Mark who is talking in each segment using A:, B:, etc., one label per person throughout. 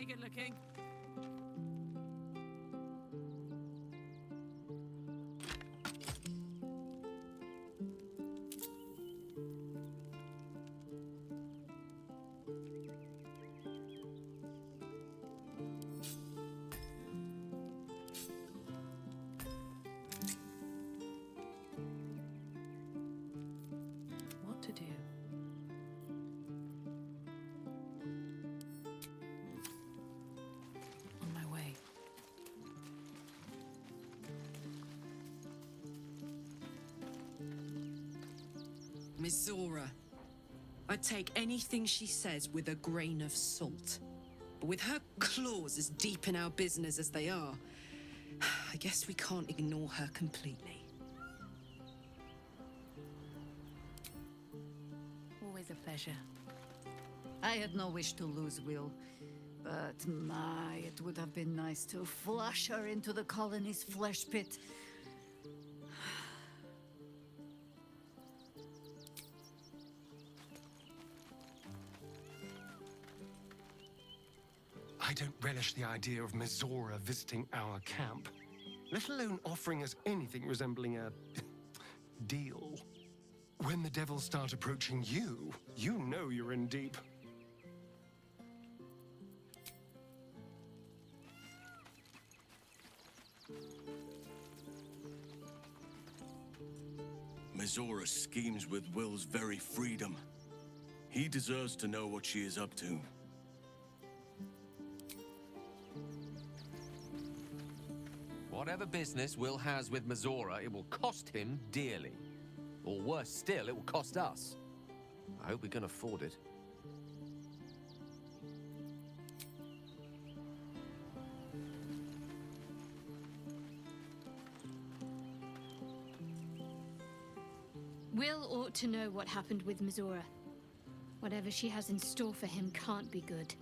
A: Hey, good looking.
B: What to do? On my way.
C: Miss Zora. I'd take anything she says with a grain of salt. But with her claws as deep in our business as they are, I guess we can't ignore her completely.
B: Always a pleasure. I had no wish to lose Will, but my, it would have been nice to flush her into the colony's flesh pit.
D: I don't relish the idea of Mizora visiting our camp, let alone offering us anything resembling a deal. When the devils start approaching you, you know you're in deep.
E: Mizora schemes with Will's very freedom. He deserves to know what she is up to.
F: Whatever business Will has with Mizora, it will cost him dearly. Or worse still, it will cost us. I hope we can afford it.
G: Will ought to know what happened with Mizora. Whatever she has in store for him can't be good.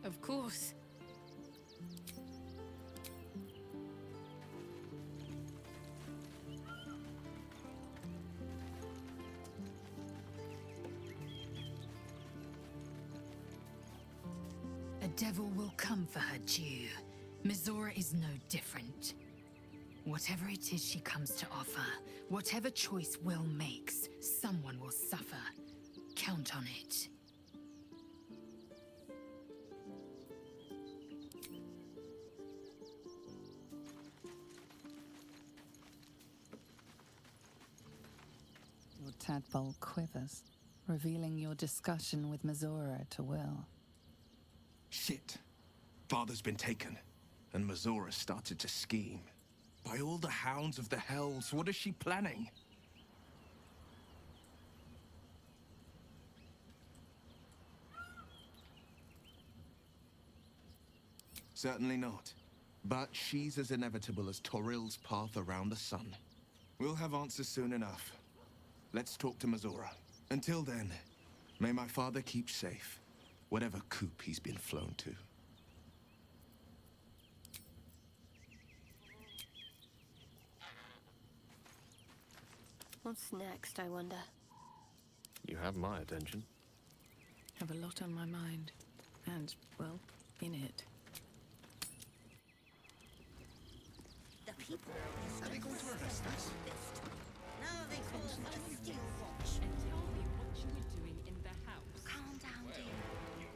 G: Of course.
B: A devil will come for her due. Mizora is no different. Whatever it is she comes to offer, whatever choice Will makes, someone will suffer. Count on it.
H: Your tadpole quivers, revealing your discussion with Mizora to Will.
I: Shit. Father's been taken, and Mizora started to scheme. By all the hounds of the hells, what is she planning? Certainly not. But she's as inevitable as Toril's path around the sun. We'll have answers soon enough. Let's talk to Mizora. Until then, may my father keep safe, whatever coop he's been flown to.
J: What's next, I wonder?
F: You have my attention.
B: Have a lot on my mind. And, well, in it.
K: The people are they going to arrest us? Now they call it a steel watch.
L: And tell me what you were doing in the house.
K: Calm down, dear.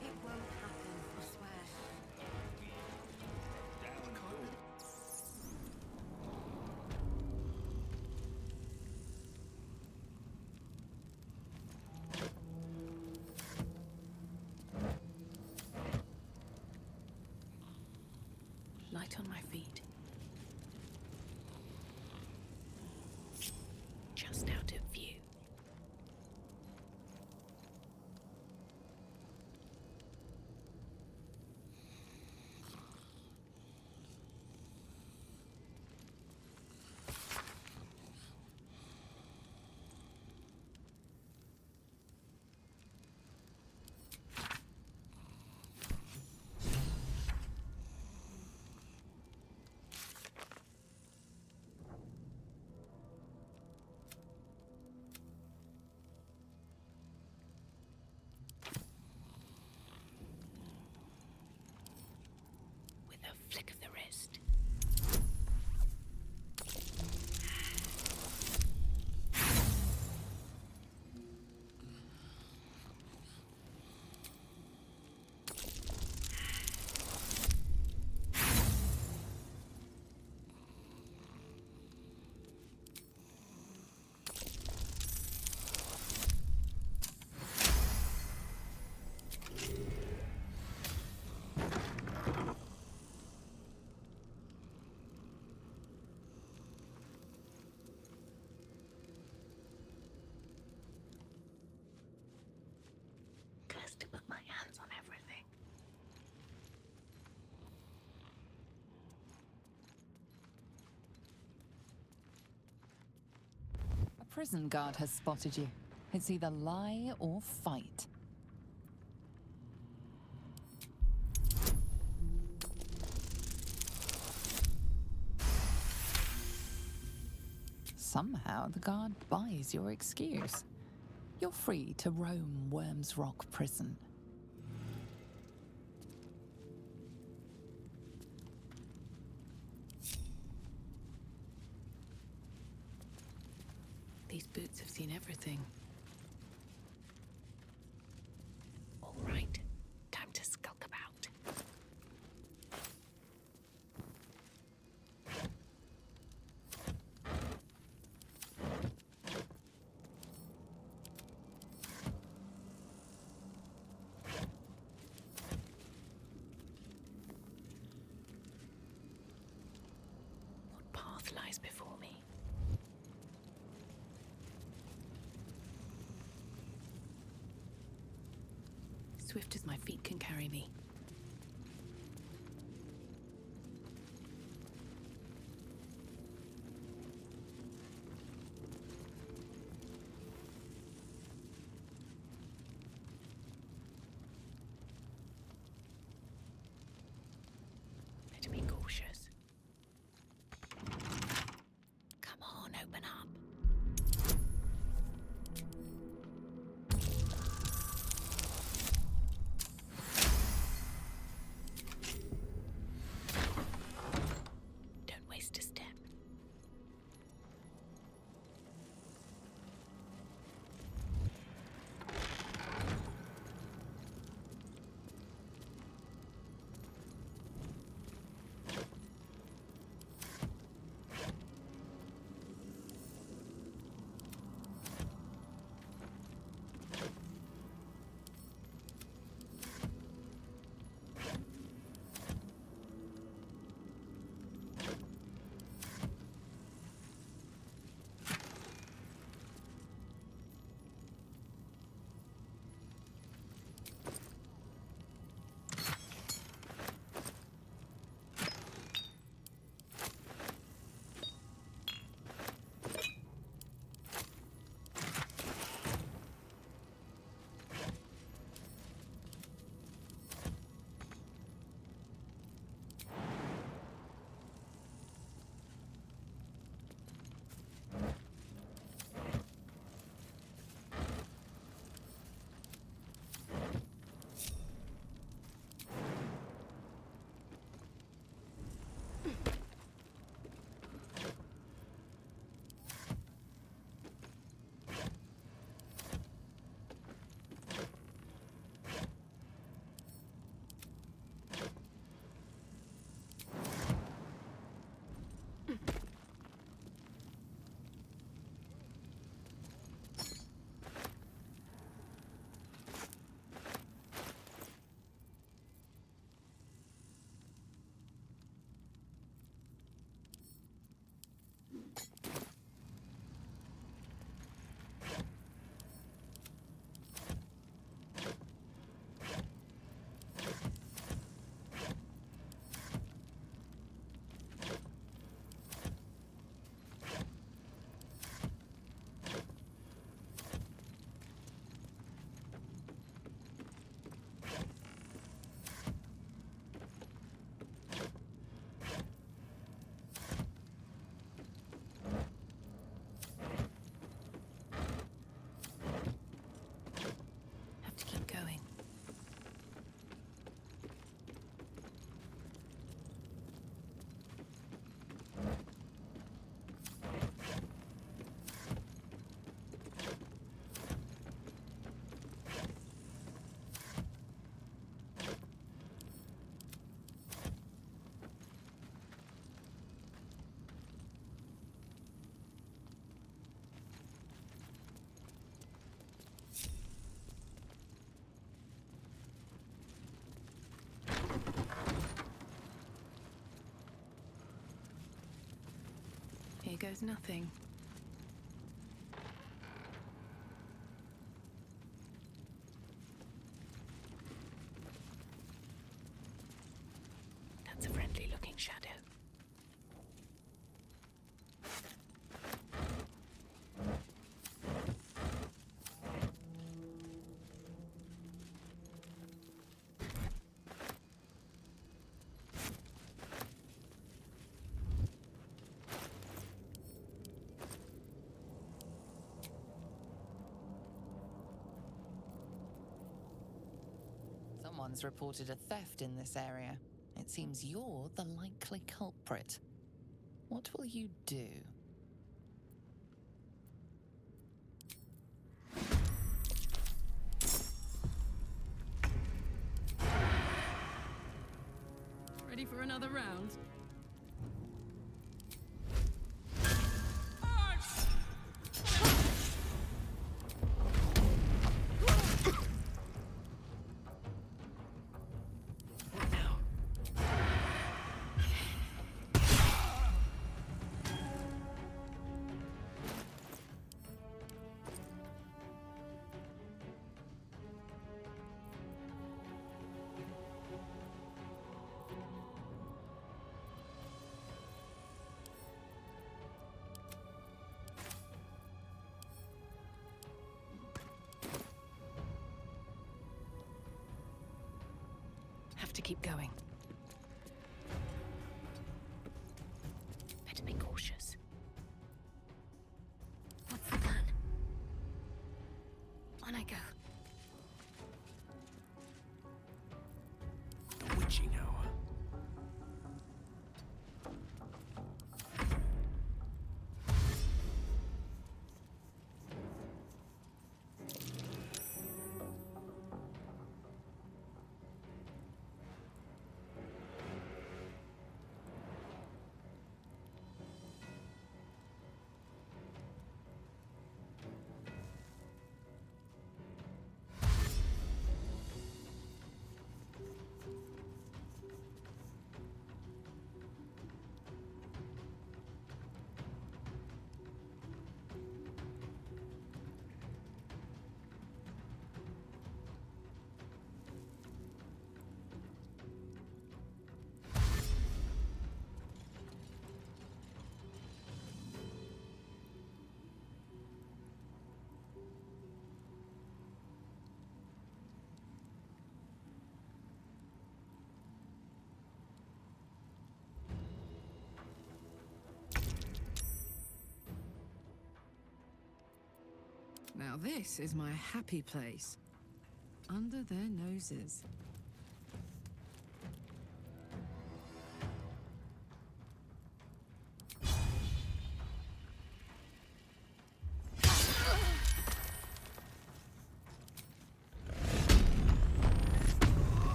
K: It won't happen, I swear.
B: Light on my feet. Just out of view.
H: prison guard has spotted you. It's either lie or fight. Somehow the guard buys your excuse. You're free to roam Worm's Rock Prison.
A: These boots have seen everything. All right, time to skulk about. What path lies before me? Swift as my feet can carry me. Better be cautious. Come on, open up. Don't waste a step. Have to keep going. Here goes nothing. That's a friendly-looking shadow.
H: Someone's reported a theft in this area. It seems you're the likely culprit. What will you do?
L: Ready for another round?
A: Have to keep going. Better be cautious. What's the plan? On I go.
E: The witching hour.
C: Now this is my happy place. Under their noses.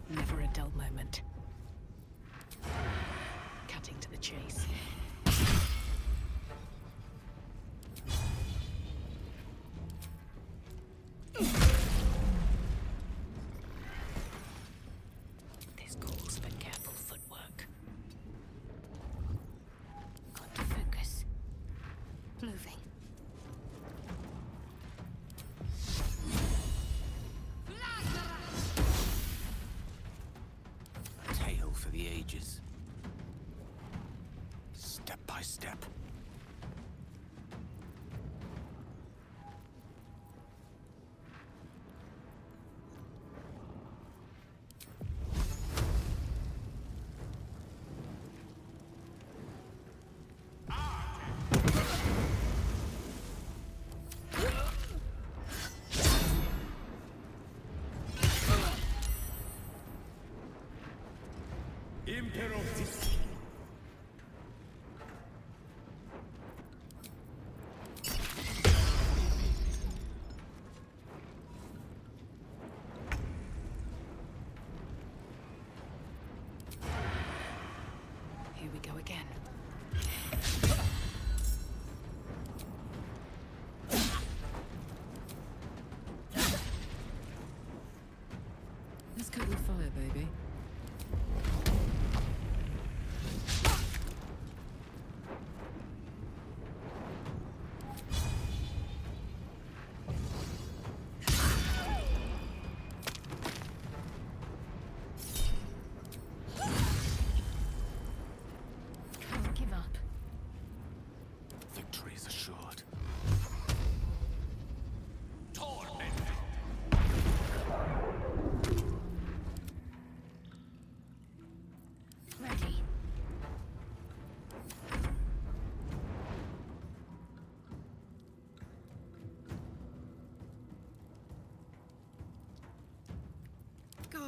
A: Never a dull moment. Cutting to the chase. This calls for careful footwork. Got to focus. Moving.
E: Tale for the ages. Step by step. Imperatus.
A: Here we go again.
C: Let's cut with fire, baby.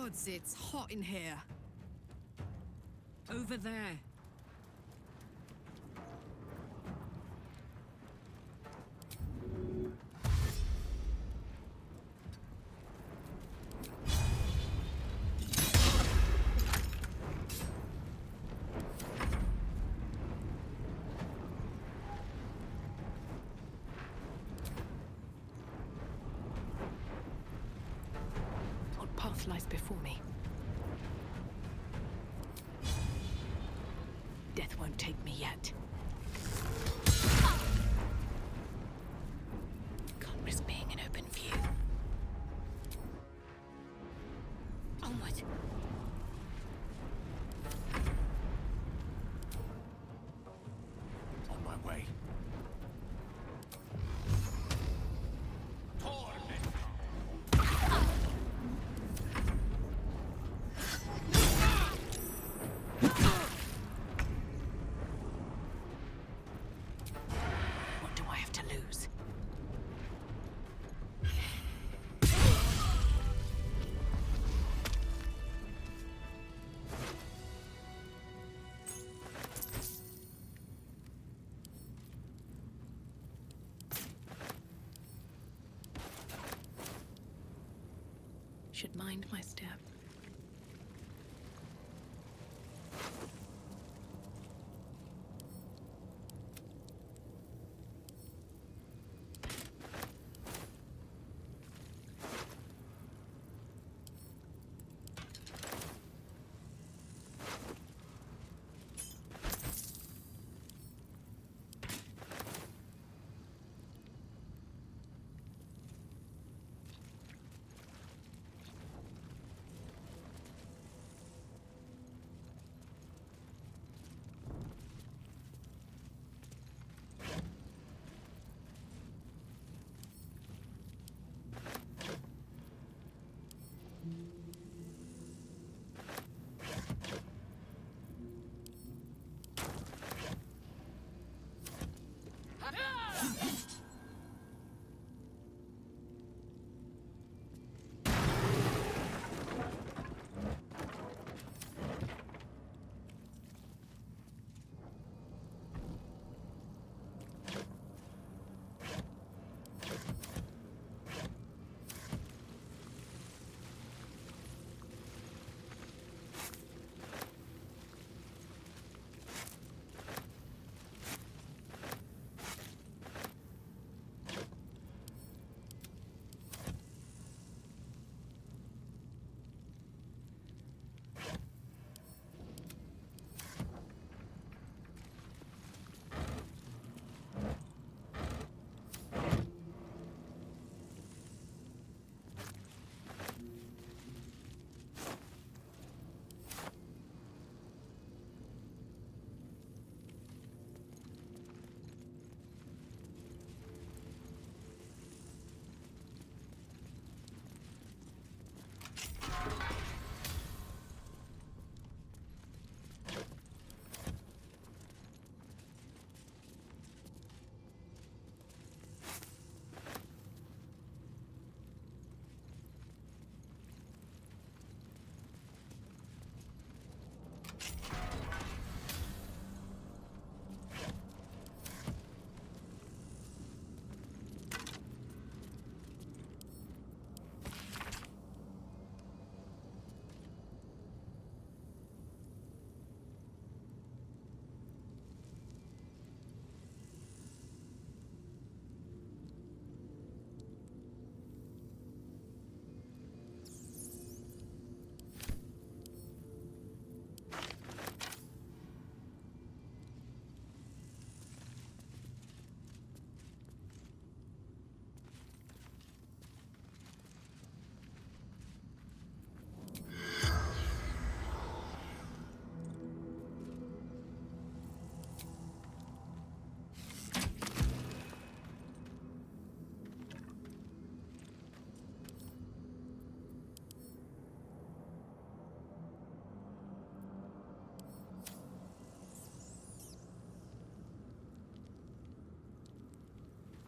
L: gods, it's hot in here.
C: Over there.
A: What path lies before me? Death won't take me yet. Can't risk being in open view. Onward.
E: On my way.
A: What do I have to lose? Should mind my step.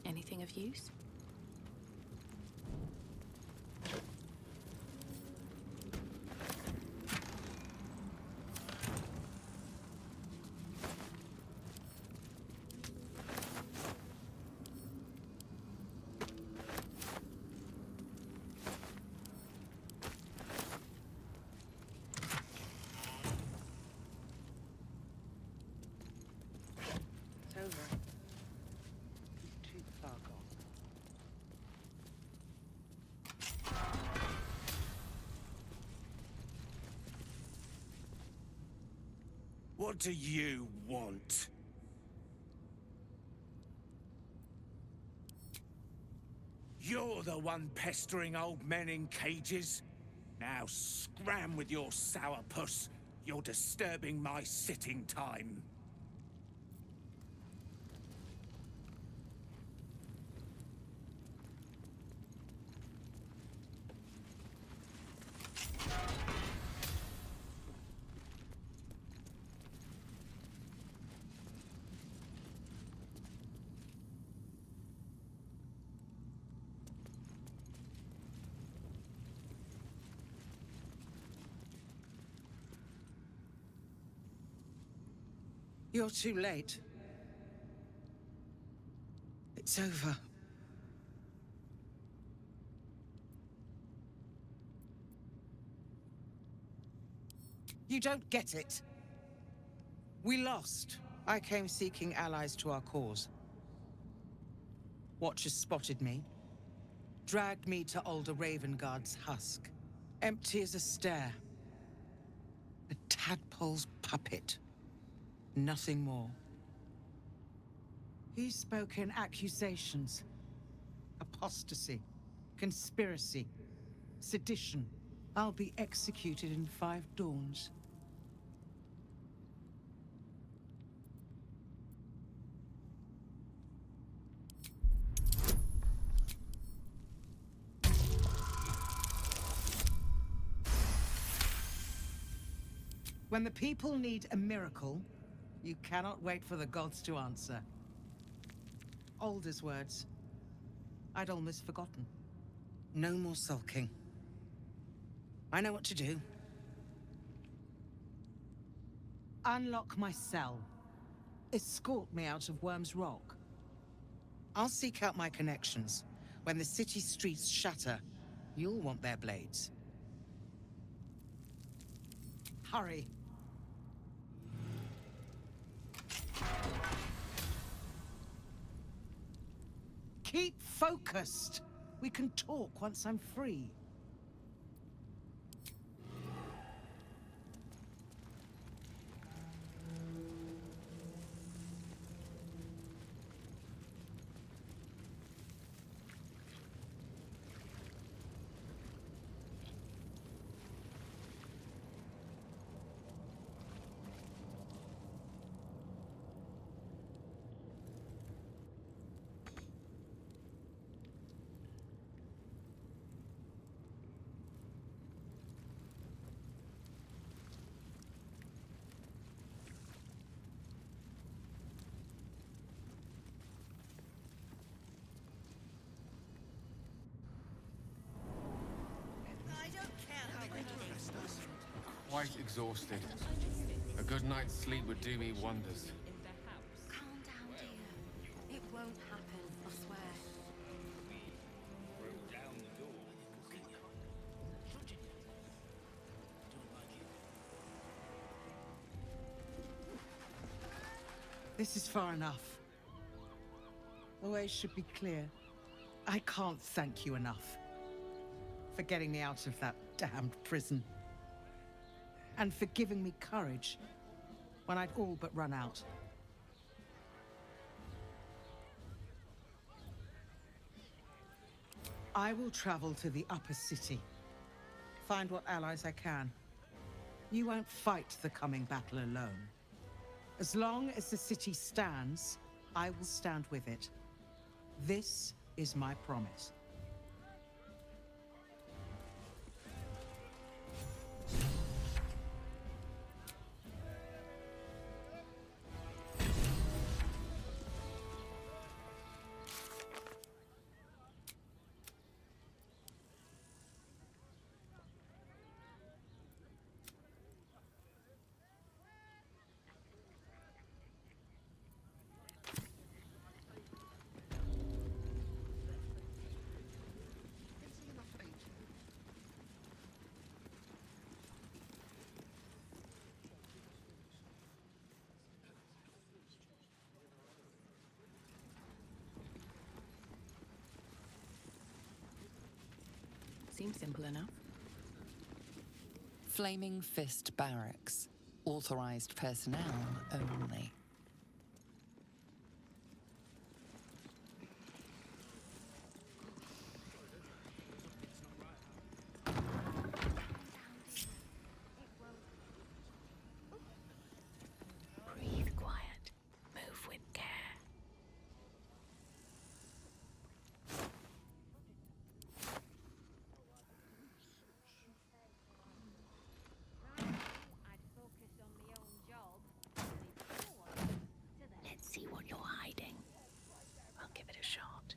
A: Anything of use?
J: What do you want? You're the one pestering old men in cages. Now scram with your sourpuss. You're disturbing my sitting time.
M: You're too late. It's over. You don't get it. We lost. I came seeking allies to our cause. Watchers spotted me, dragged me to Older Ravengard's husk. Empty as a stare. A tadpole's puppet. Nothing more. He spoke in accusations. Apostasy. Conspiracy. Sedition. I'll be executed in 5 dawns. When the people need a miracle, you cannot wait for the gods to answer. Alder's words. I'd almost forgotten. No more sulking. I know what to do. Unlock my cell. Escort me out of Worm's Rock. I'll seek out my connections. When the city streets shatter, you'll want their blades. Hurry. Keep focused. We can talk once I'm free.
N: Quite exhausted. A good night's sleep would do me wonders.
K: Calm down, dear. It won't happen, I swear.
M: This is far enough. The way should be clear. I can't thank you enough for getting me out of that damned prison. And for giving me courage when I'd all but run out. I will travel to the upper city. Find what allies I can. You won't fight the coming battle alone. As long as the city stands, I will stand with it. This is my promise.
H: Seems simple enough. Flaming Fist Barracks. Authorized personnel only.
A: Breathe quiet. Move with care. Let's see what you're hiding. I'll give it a shot.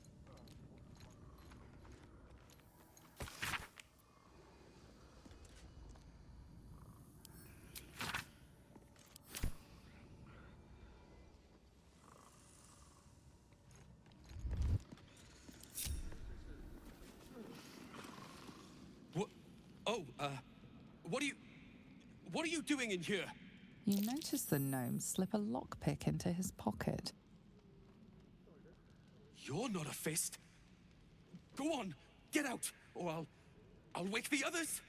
O: What? Oh, what are you doing in here?
H: You notice the gnome slip a lockpick into his pocket.
O: You're not a fist. Go on, get out, or I'll wake the others.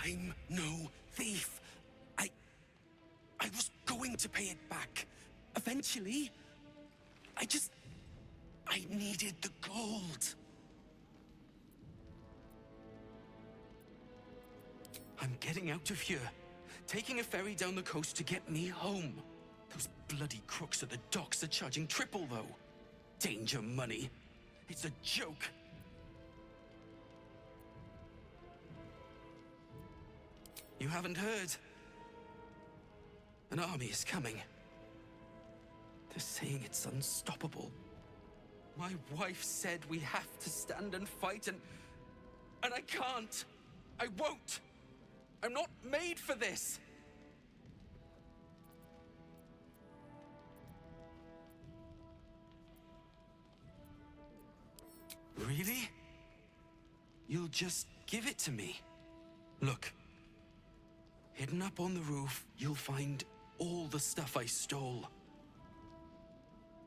O: I'm no thief. I was going to pay it back. Eventually. I needed the gold. I'm getting out of here. Taking a ferry down the coast to get me home. Those bloody crooks at the docks are charging triple, though. Danger money. It's a joke. You haven't heard? An army is coming. They're saying it's unstoppable. My wife said we have to stand and fight, and I can't. I won't. I'm not made for this. Really? You'll just give it to me? Look. Hidden up on the roof, you'll find all the stuff I stole.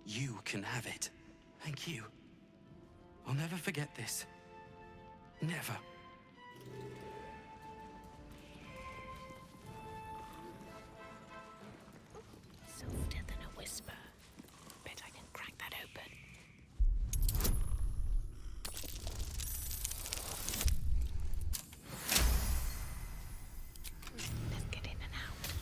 O: You can have it. Thank you. I'll never forget this. Never.
A: Softer than a whisper. Bet I can crack that open. Let's get in and out.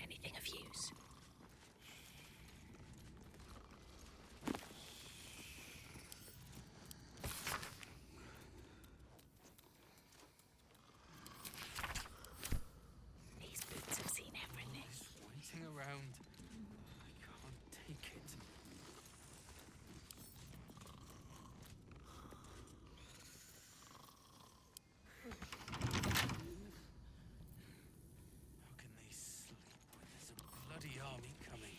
A: Anything of use? These boots have seen everything.
O: Waiting around. I can't take it. How can they sleep when there's a bloody army coming?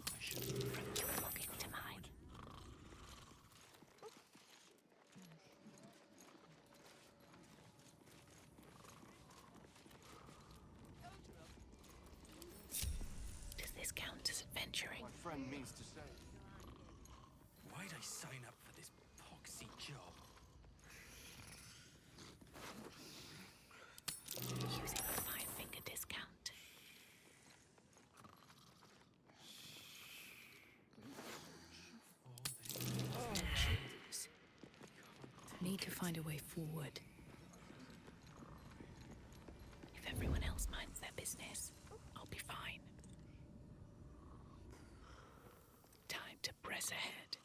O: I should
A: From your pocket to mine. Does this count as adventuring?
N: My friend means to say.
O: Why'd I sign up for this poxy job?
A: Using a 5-finger discount. Choose. Need to find a way forward. If everyone else minds their business, I'll be fine. Time to press ahead.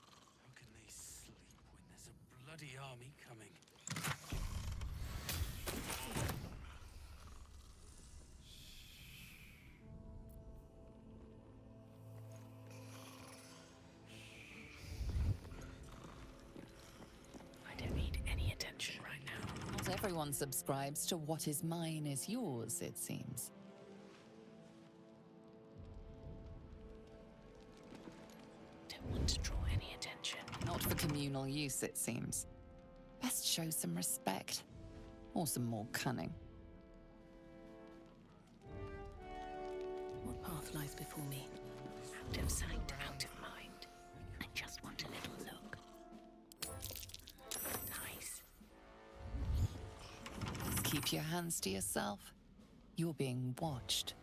O: How can they sleep when there's a bloody army coming?
H: Everyone subscribes to what is mine is yours, it seems.
A: Don't want to draw any attention.
H: Not for communal use, it seems. Best show some respect. Or some more cunning.
A: What path lies before me? Out of sight, out of mind. I just want a little look. Nice.
H: Keep your hands to yourself. You're being watched.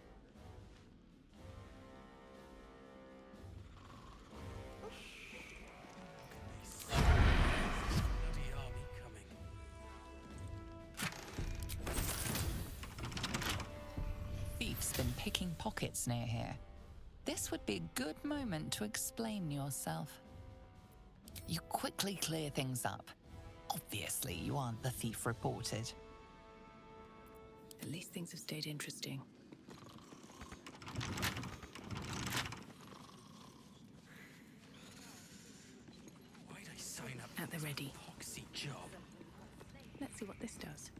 O: Bloody army coming.
H: Thief's been picking pockets near here. This would be a good moment to explain yourself. You quickly clear things up. Obviously, you aren't the thief reported.
A: At least things have stayed interesting.
O: Why'd I sign up
A: At the ready.
O: Poxy job?
A: Let's see what this does.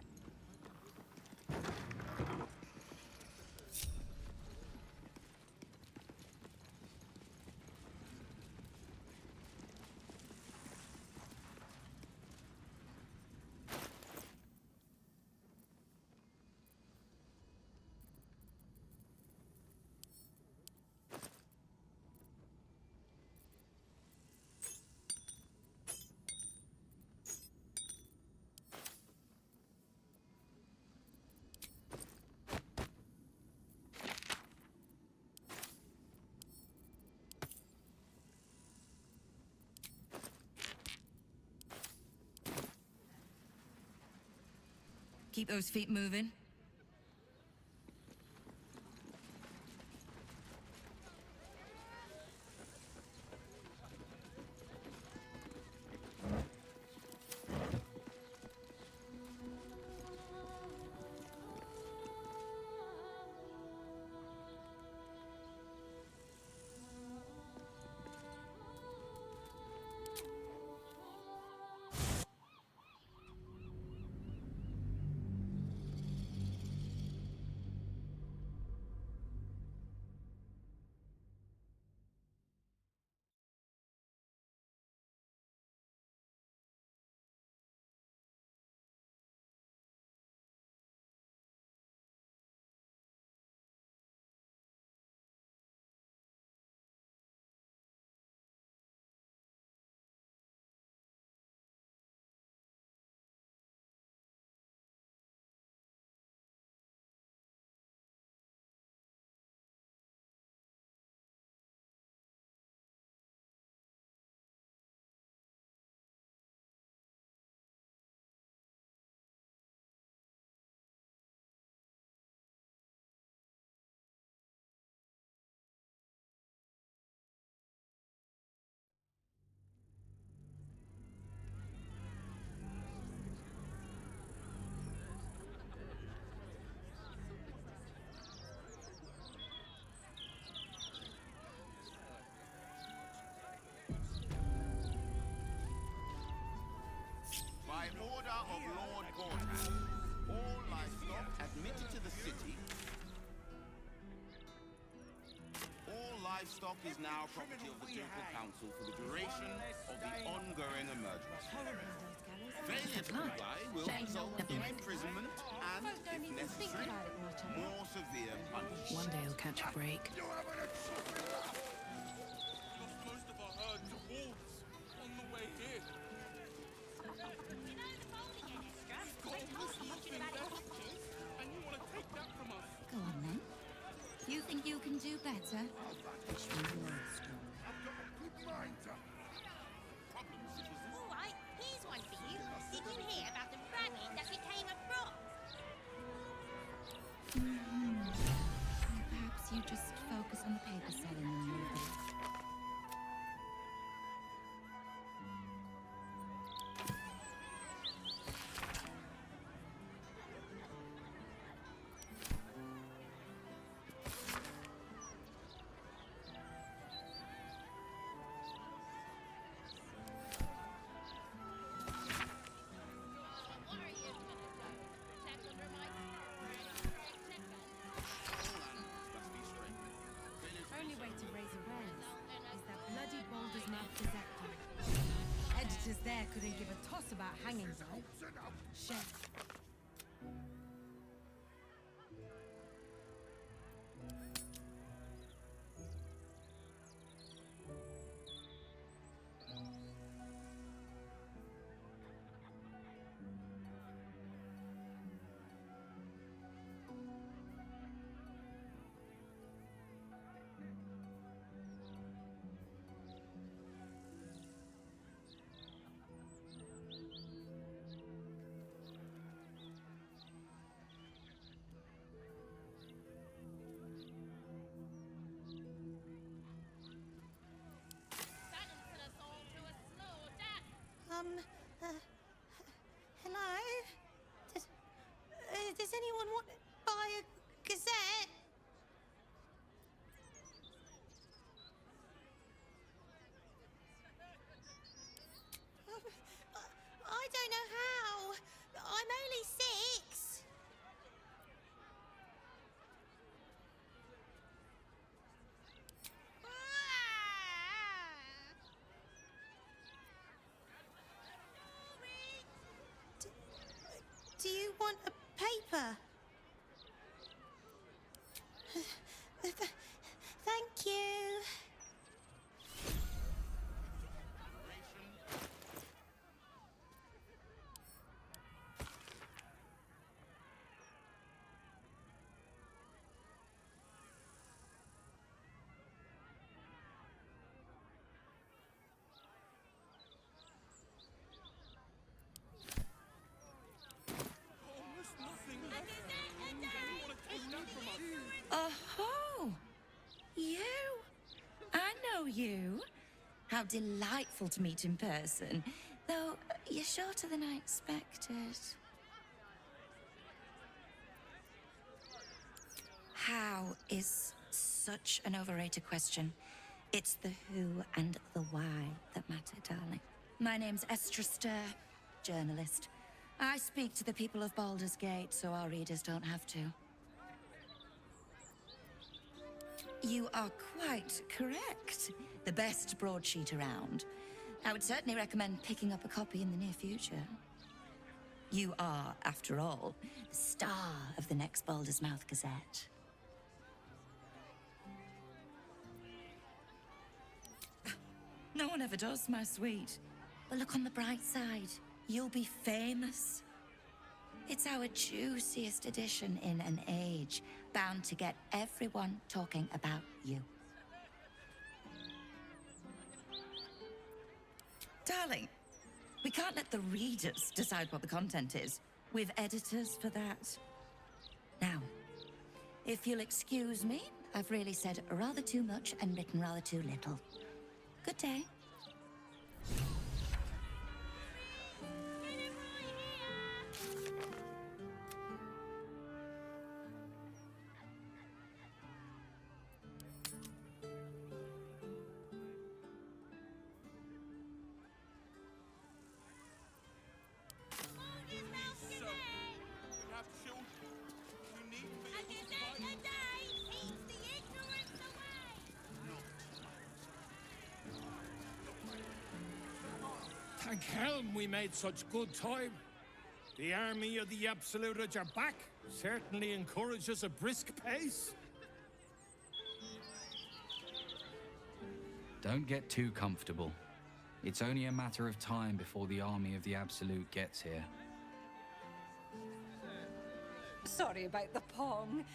B: Keep those feet moving.
P: By order of Lord Gordon, all livestock admitted to the city. All livestock is now property of the Ducal Council for the duration of the ongoing emergency. Failure to comply will result in imprisonment and, if necessary, more severe punishment.
A: One day he'll catch a break.
O: Lost most of our herd to wolves on the way here. And you want to take that from us?
B: Go on then. You think you can do better?
K: All right, here's one for you. Did you hear about the rabbit that became a frog?
B: Perhaps you just focus on the paper selling and movies.
L: about hangings, right? Shame.
K: Hello? Does anyone want to buy a gazette? I don't know how. I'm only 6. Do you want a paper? Thank you.
A: Oh, you? I know you. How delightful to meet in person. Though, you're shorter than I expected. How is such an overrated question. It's the who and the why that matter, darling. My name's Estra Stir, journalist. I speak to the people of Baldur's Gate so our readers don't have to. You are quite correct. The best broadsheet around. I would certainly recommend picking up a copy in the near future. You are, after all, the star of the next Baldur's Mouth Gazette. No one ever does, my sweet. But look on the bright side. You'll be famous. It's our juiciest edition in an age bound to get everyone talking about you. Darling, we can't let the readers decide what the content is. We've editors for that. Now, if you'll excuse me, I've really said rather too much and written rather too little. Good day.
J: Thank Helm we made such good time. The army of the Absolute are back. Certainly encourages a brisk pace.
Q: Don't get too comfortable. It's only a matter of time before the army of the Absolute gets here.
R: Sorry about the pong.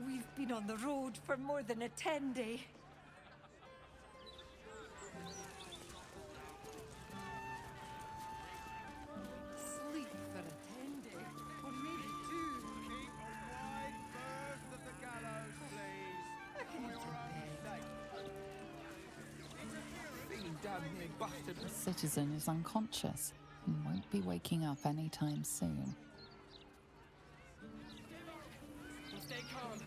R: We've been on the road for more than a 10-day.
L: Sleep for a 10-day, or maybe 2.
P: Keep a wide berth at the gallows, please.
L: I can eat in bed.
P: Damn near busted.
H: The citizen is unconscious and won't be waking up anytime soon.
O: Stay calm.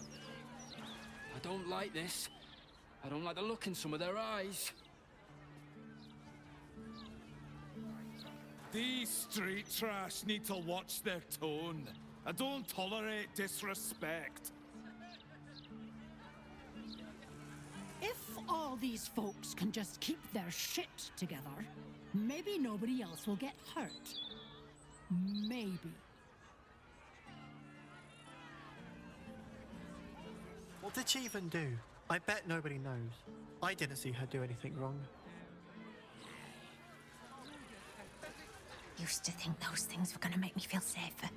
O: I don't like this. I don't like the look in some of their eyes.
J: These street trash need to watch their tone. I don't tolerate disrespect.
S: If all these folks can just keep their shit together, maybe nobody else will get hurt. Maybe.
T: What did she even do? I bet nobody knows. I didn't see her do anything wrong.
U: Used to think those things were gonna make me feel safer.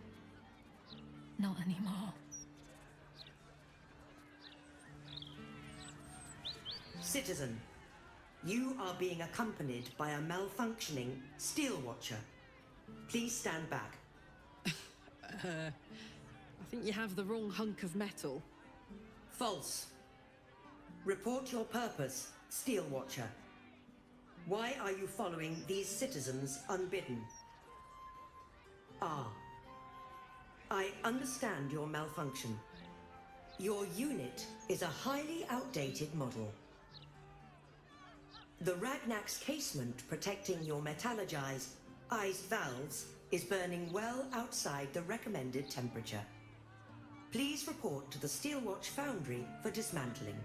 U: Not anymore.
V: Citizen, you are being accompanied by a malfunctioning steel watcher. Please stand back.
C: I think you have the wrong hunk of metal.
V: False. Report your purpose, steel watcher. Why are you following these citizens unbidden? I understand your malfunction. Your unit is a highly outdated model. The Ragnak's casement protecting your metallurgized iced valves is burning well outside the recommended temperature. Please report to the Steelwatch Foundry for dismantling.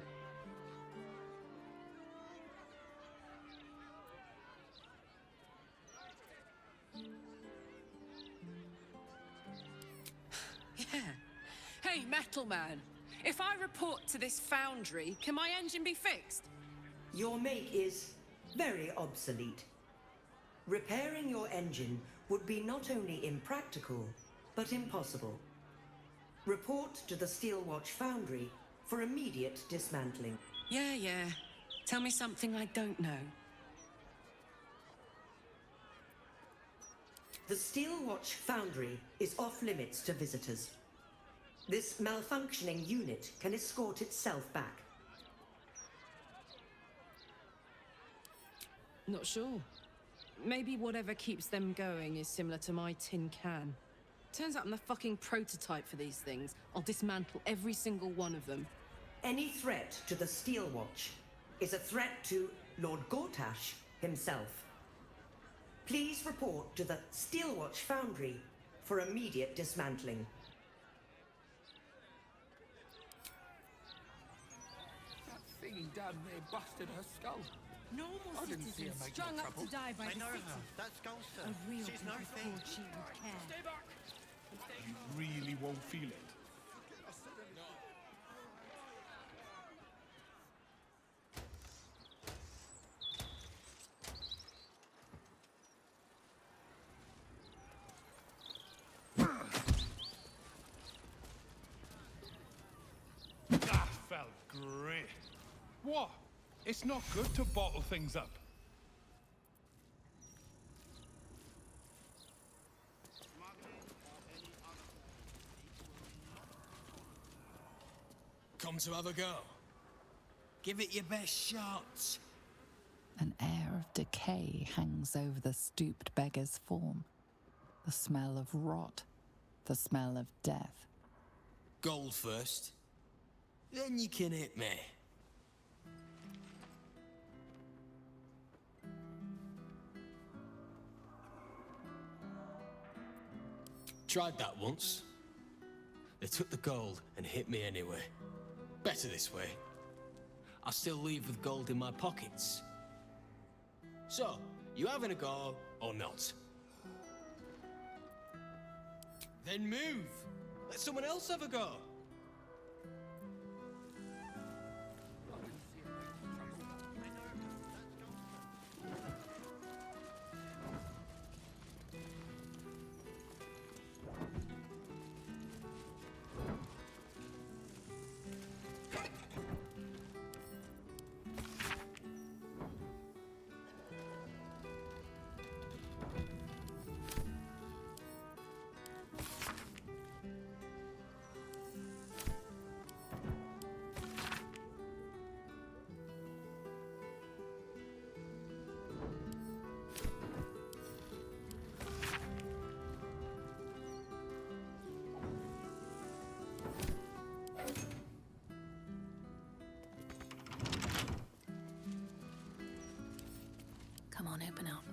C: Yeah. Hey, Metal Man. If I report to this foundry, can my engine be fixed?
V: Your make is very obsolete. Repairing your engine would be not only impractical, but impossible. Report to the Steelwatch Foundry for immediate dismantling.
C: Yeah. Tell me something I don't know.
V: The Steelwatch Foundry is off-limits to visitors. This malfunctioning unit can escort itself back.
C: Not sure. Maybe whatever keeps them going is similar to my tin can. Turns out I'm the fucking prototype for these things. I'll dismantle every single one of them.
V: Any threat to the Steelwatch is a threat to Lord Gortash himself. Please report to the Steelwatch Foundry for immediate dismantling.
J: That thing down there busted her skull.
S: Normal
J: I didn't see her
S: citizens
J: make
S: strung
J: no
S: up
J: trouble.
S: to die by
T: I
S: the
T: know
S: city.
T: her. That's Gulster.
S: A real
T: She's no thing.
S: court she would care.
J: Stay back! You really won't feel it. That felt great. What? It's not good to bottle things up.
W: Come to have a go. Give it your best shot.
H: An air of decay hangs over the stooped beggar's form. The smell of rot, the smell of death.
W: Gold first. Then you can hit me. Tried that once. They took the gold and hit me anyway. Better this way. I still leave with gold in my pockets. So, you having a go or not? Then move! Let someone else have a go!
U: Come on, open up.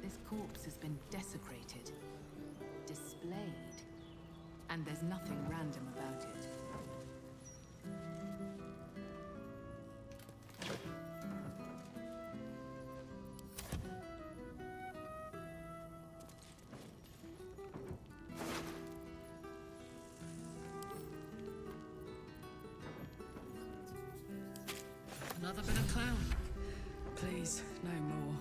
B: This corpse has been desecrated, displayed, and there's nothing
C: Another bit of clown. Please, no more.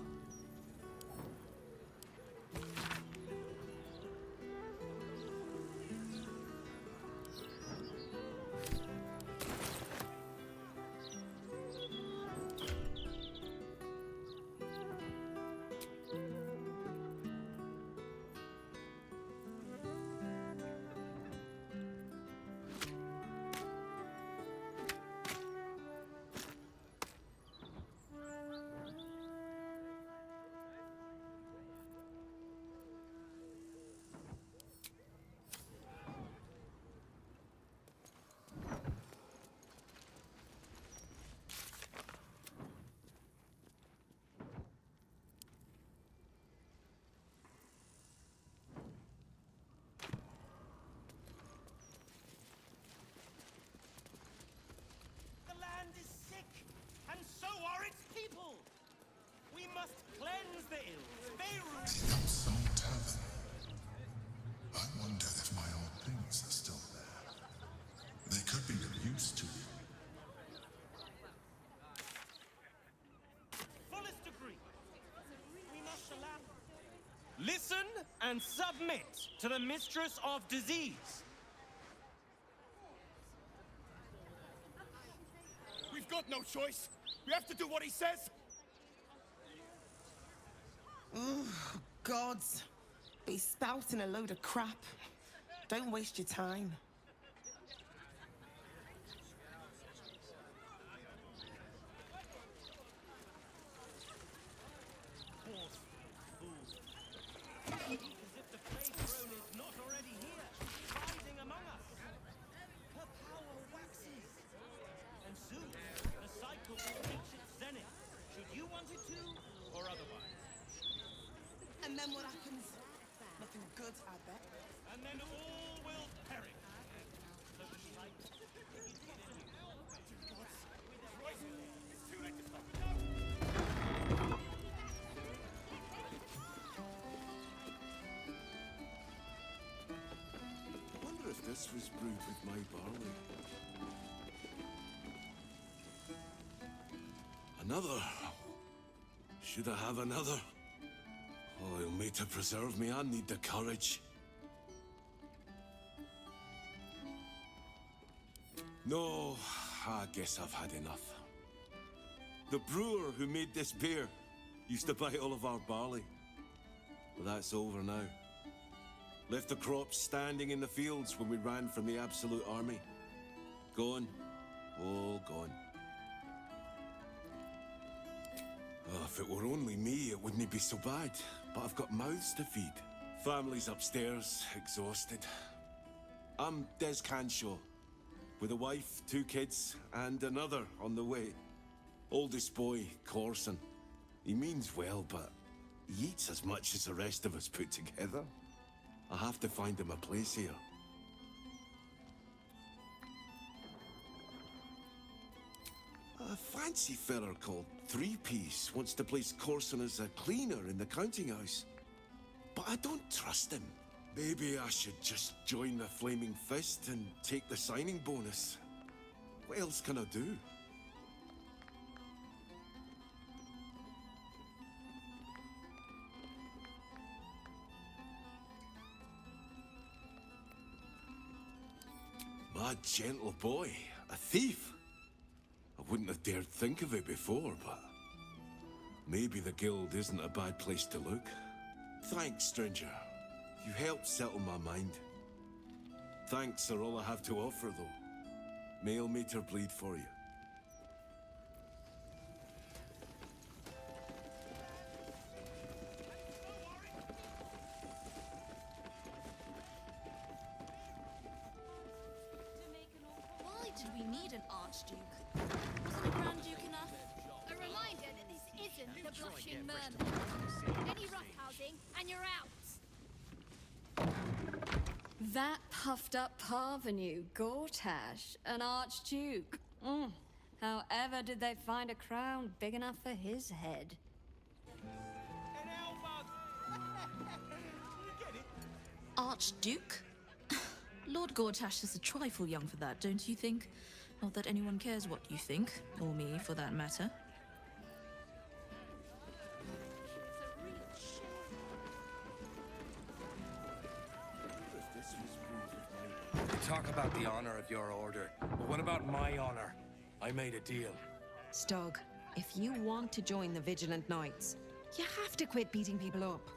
D: The land is sick, and so are its people. We must cleanse the ills.
G: Some tavern. I wonder if my old things are still there. They could be of use to you.
D: Fullest degree. We must allow. Listen and submit to the mistress of disease.
I: We've got no choice. We have to do what he says.
X: Oh, gods. Be spouting a load of crap. Don't waste your time.
D: As if the plague throne is not already here, rising among us. Her power waxes. And soon, the cycle will reach its zenith. Should you want it to, or otherwise.
X: And then what happens? Nothing good, I bet.
D: And then all will perish. So the cycle continues.
I: It's too late to stop it now.
E: I wonder if this was brewed with my barley. Another. Should I have another? Oil me to preserve me, I need the courage. No, I guess I've had enough. The brewer who made this beer used to buy all of our barley. But that's over now. Left the crops standing in the fields when we ran from the Absolute Army. Gone. All gone. Oh, if it were only me, it wouldn't be so bad. But I've got mouths to feed. Family's upstairs, exhausted. I'm Des Canshaw, with a wife, 2 kids, and another on the way. Oldest boy, Corson. He means well, but he eats as much as the rest of us put together. I have to find him a place here. A fancy feller called Three-Piece wants to place Corson as a cleaner in the counting house. But I don't trust him. Maybe I should just join the Flaming Fist and take the signing bonus. What else can I do? My gentle boy, a thief. I wouldn't have dared think of it before, but maybe the guild isn't a bad place to look. Thanks, stranger. You helped settle my mind. Thanks are all I have to offer, though. Mail meter bleed for you.
Y: Why did we need an Archduke? Wasn't a Grand Duke enough?
Z: A reminder that this isn't the Blushing Mermaid. Any roughhousing, and you're out.
R: That puffed up parvenu, Gortash, an Archduke. However did they find a crown big enough for his head?
Y: Archduke? Lord Gortash is a trifle young for that, don't you think?
A: Not that anyone cares what you think, or me for that matter.
F: You talk about the honor of your order, but what about my honor? I made a deal.
X: Stug, if you want to join the Vigilant Knights, you have to quit beating people up.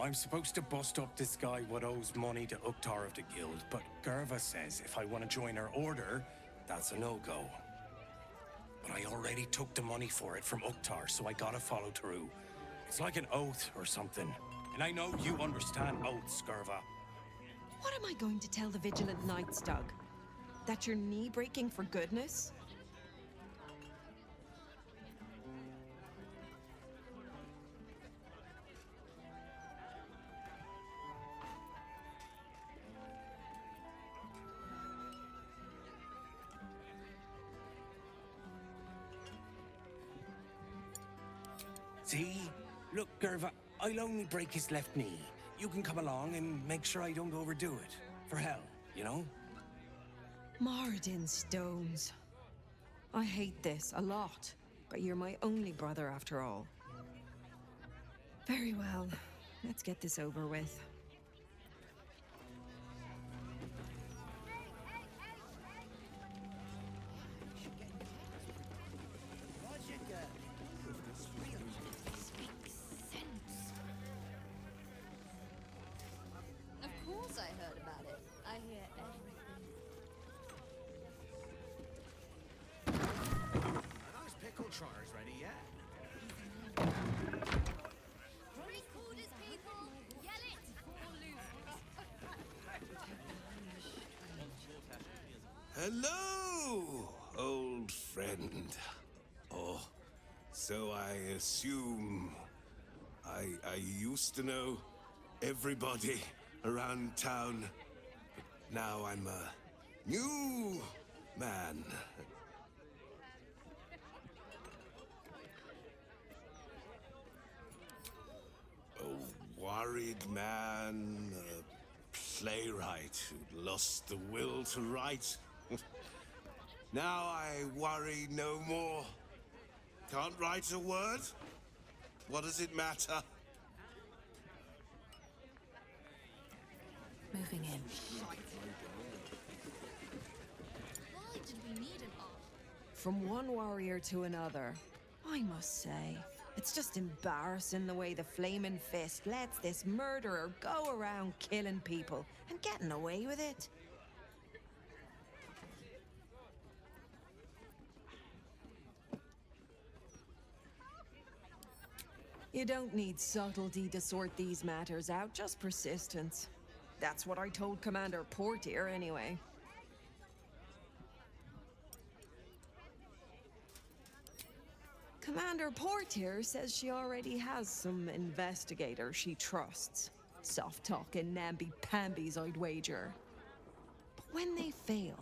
F: I'm supposed to bust up this guy what owes money to Uktar of the Guild, but Gerva says if I want to join her order, that's a no-go. But I already took the money for it from Uktar, so I gotta follow through. It's like an oath or something. And I know you understand oaths, Gerva.
X: What am I going to tell the Vigilant Knights, Doug? That you're knee-breaking for goodness?
F: See? Look, Gerva, I'll only break his left knee. You can come along and make sure I don't overdo it. For hell, you know?
X: Moradin Stones. I hate this a lot, but you're my only brother after all. Very well. Let's get this over with.
R: Of course I heard about it. I hear everything.
K: Are those pickle trotters ready yet?
Z: Break orders, people! Yell it! Or lose it!
E: Hello, old friend. Oh, so I assume I used to know everybody around town, but now I'm a new man. A worried man, a playwright who lost the will to write. Now I worry no more. Can't write a word? What does it matter?
A: Moving in.
Y: Why did we need an arm?
X: From one warrior to another, I must say, it's just embarrassing the way the Flaming Fist lets this murderer go around killing people and getting away with it. You don't need subtlety to sort these matters out, just persistence. That's what I told Commander Portier, anyway. Commander Portier says she already has some investigators she trusts. Soft-talking namby-pambies, I'd wager. But when they fail,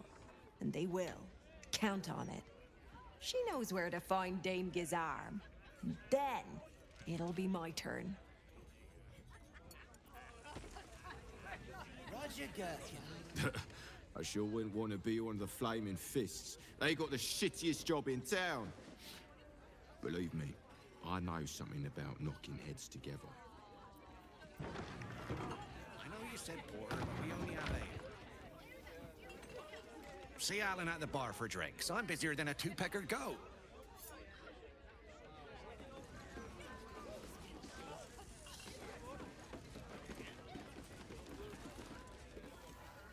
X: and they will, count on it, she knows where to find Dame Gizarm. Then, it'll be my turn.
K: Roger Gherkin.
M: I sure wouldn't want to be one of the Flaming Fists. They got the shittiest job in town. Believe me, I know something about knocking heads together.
K: I know you said porter, but we only have ale. See Alan at the bar for drinks. I'm busier than a two-pecker goat.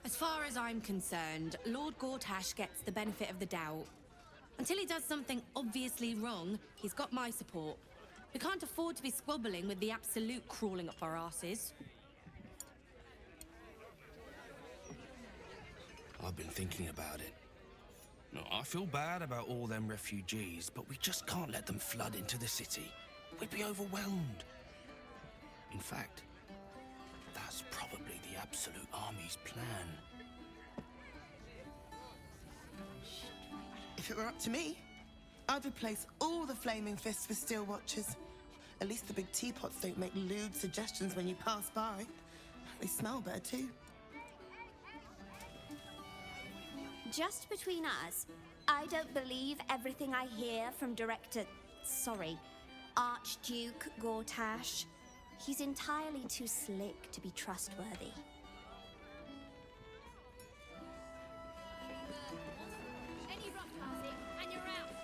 N: As far as I'm concerned, Lord Gortash gets the benefit of the doubt. Until he does something obviously wrong, he's got my support. We can't afford to be squabbling with the Absolute crawling up our asses.
K: I've been thinking about it. No, I feel bad about all them refugees, but we just can't let them flood into the city. We'd be overwhelmed. In fact, that's probably the Absolute Army's plan.
X: If it were up to me, I'd replace all the Flaming Fists with Steel Watchers.
L: At least the big teapots don't make lewd suggestions when you pass by. They smell better too.
Z: Just between us, I don't believe everything I hear from Archduke Gortash. He's entirely too slick to be trustworthy. Any roughhousing and you're out.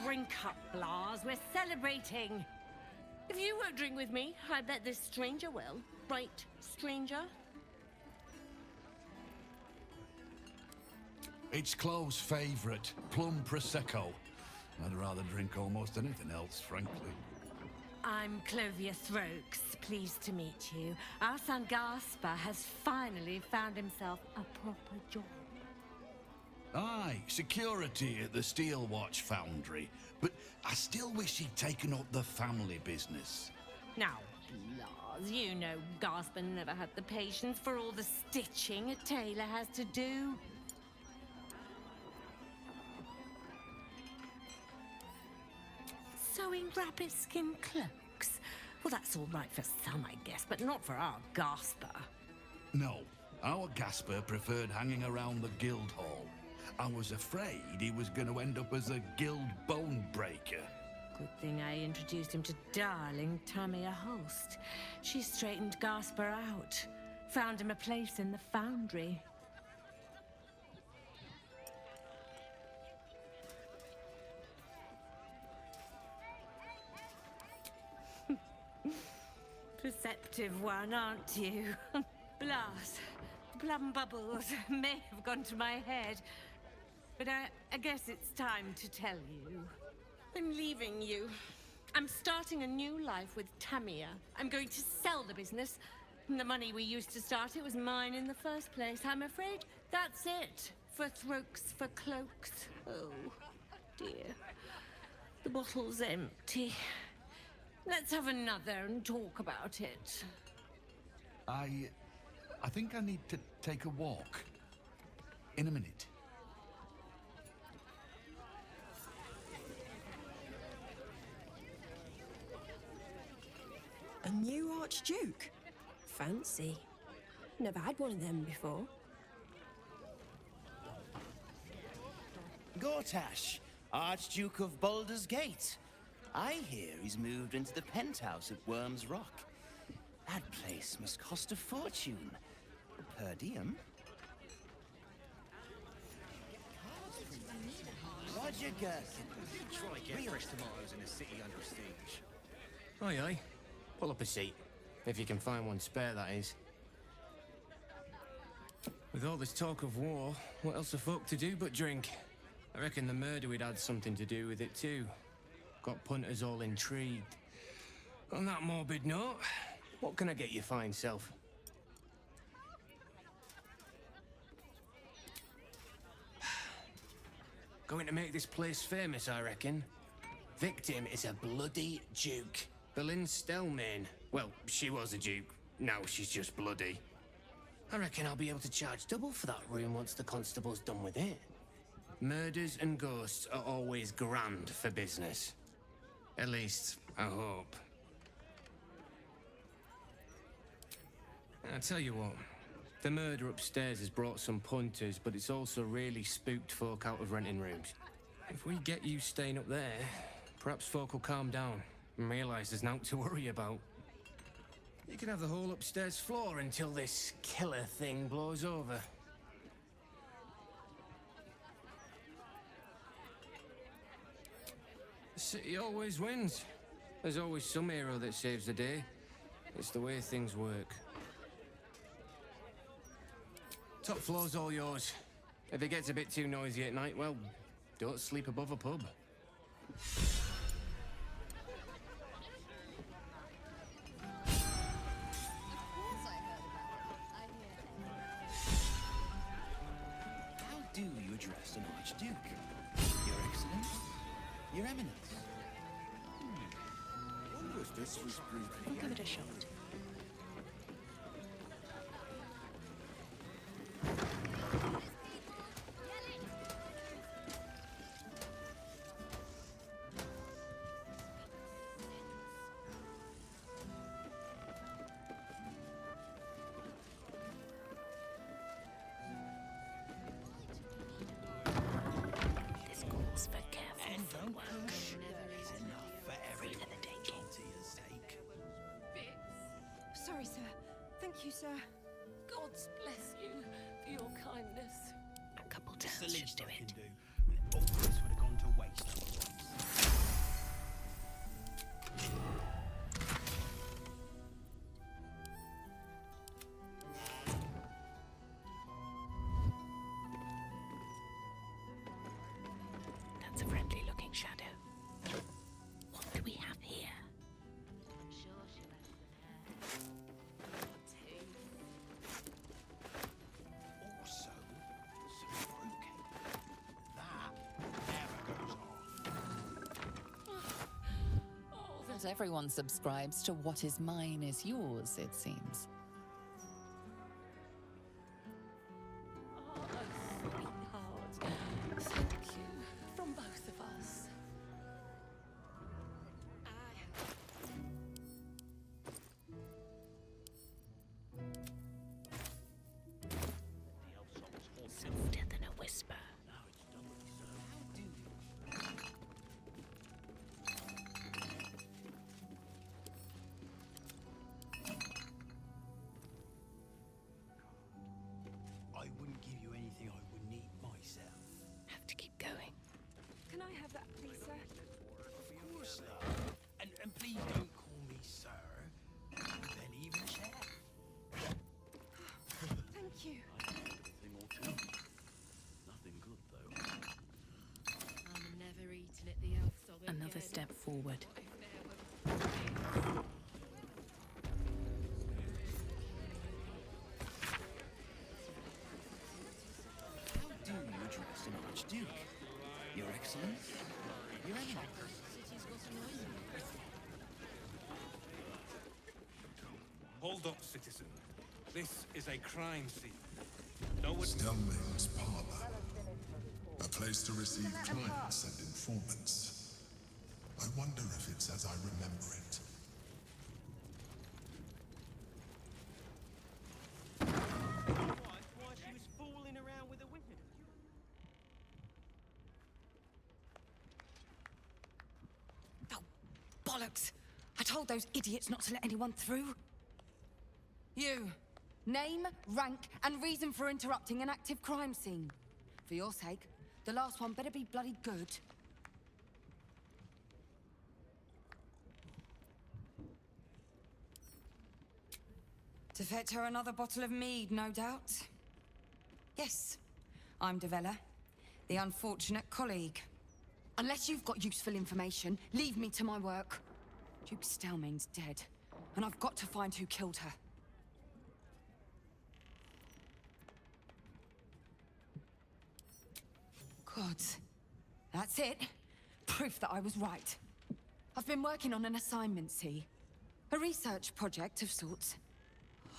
O: Drink up, Blas. We're celebrating. If you won't drink with me, I bet this stranger will. Right, stranger?
P: It's Chloe's favourite, plum prosecco. I'd rather drink almost anything else, frankly.
O: I'm Clovia Throaks. Pleased to meet you. Our son Gaspar has finally found himself a proper job.
P: Aye, security at the Steel Watch Foundry. But I still wish he'd taken up the family business.
O: Now, Blas, you know Gaspar never had the patience for all the stitching a tailor has to do. Sewing rabbit-skin cloaks? Well, that's all right for some, I guess, but not for our Gaspar.
P: No, our Gaspar preferred hanging around the guild hall. I was afraid he was going to end up as a guild bone breaker.
O: Good thing I introduced him to darling Tamia Holst. She straightened Gaspar out, found him a place in the foundry. Perceptive one, aren't you? Blas, plum bubbles may have gone to my head, but I guess it's time to tell you. I'm leaving you. I'm starting a new life with Tamia. I'm going to sell the business. The money we used to start it was mine in the first place. I'm afraid that's it for Throaks for Cloaks. Oh, dear. The bottle's empty. Let's have another and talk about it.
P: I think I need to take a walk. In a minute.
Q: A new Archduke? Fancy. Never had one of them before.
T: Gortash, Archduke of Baldur's Gate. I hear he's moved into the penthouse at Worm's Rock. That place must cost a fortune. Per diem. Roger Gherkin.
K: Try get fresh tomatoes in a city under siege.
W: Aye, aye. Pull up a seat. If you can find one spare, that is. With all this talk of war, what else are folk to do but drink? I reckon the murder we'd had something to do with it too. Got punters all intrigued. On that morbid note, what can I get you fine self? Going to make this place famous, I reckon. Victim is a bloody duke. Boleyn Stelmane. Well, she was a duke. Now she's just bloody. I reckon I'll be able to charge double for that room once the constable's done with it. Murders and ghosts are always grand for business. At least, I hope. I'll tell you what. The murder upstairs has brought some punters, but it's also really spooked folk out of renting rooms. If we get you staying up there, perhaps folk will calm down and realise there's naught to worry about. You can have the whole upstairs floor until this killer thing blows over. The city always wins. There's always some hero that saves the day. It's the way things work. Top floor's all yours. If it gets a bit too noisy at night, well, don't sleep above a pub.
T: How do you address an Archduke? Your Excellence? Your Eminence?
E: Wonder if this was brewed.
Q: I'll give it a shot.
X: Thank you, sir.
O: God bless you for your kindness.
A: A couple
W: It's the
A: towns should
W: least
A: do
W: I can
A: it.
W: do. All this would have gone to waste otherwise.
A: That's a friendly looking shadow. What do we have here?
Z: I'm sure she'll have some hair.
P: Also, some fruitcake. That never goes off.
B: Not everyone subscribes to what is mine is yours, it seems.
O: Sweetheart, thank you from both of us.
A: Softer than a whisper.
W: I wouldn't give you anything I wouldn't eat myself.
A: Have to keep going.
X: Can I have that, please, sir?
W: Of course, love. And please don't call me sir. Then even share.
X: Thank you.
H: Thing or two. Nothing good, though.
C: I'm never eating at the elf song
A: Another
C: again.
A: step forward.
T: How do you address an Archduke? Your Excellence? Your Eminence?
F: Hold up, citizen. This is a crime scene. No one...
G: Stelmane's parlor. A place to receive clients and informants. I wonder if it's as I remember it.
D: Why she was fooling around with a wicked.
J: Bollocks! I told those idiots not to let anyone through. You. Name, rank, and reason for interrupting an active crime scene. For your sake, the last one better be bloody good. To fetch her another bottle of mead, no doubt. Yes, I'm Devella, the unfortunate colleague. Unless you've got useful information, leave me to my work. Duke Stelmane's dead, and I've got to find who killed her. Gods. That's it. Proof that I was right. I've been working on an assignment, see? A research project of sorts.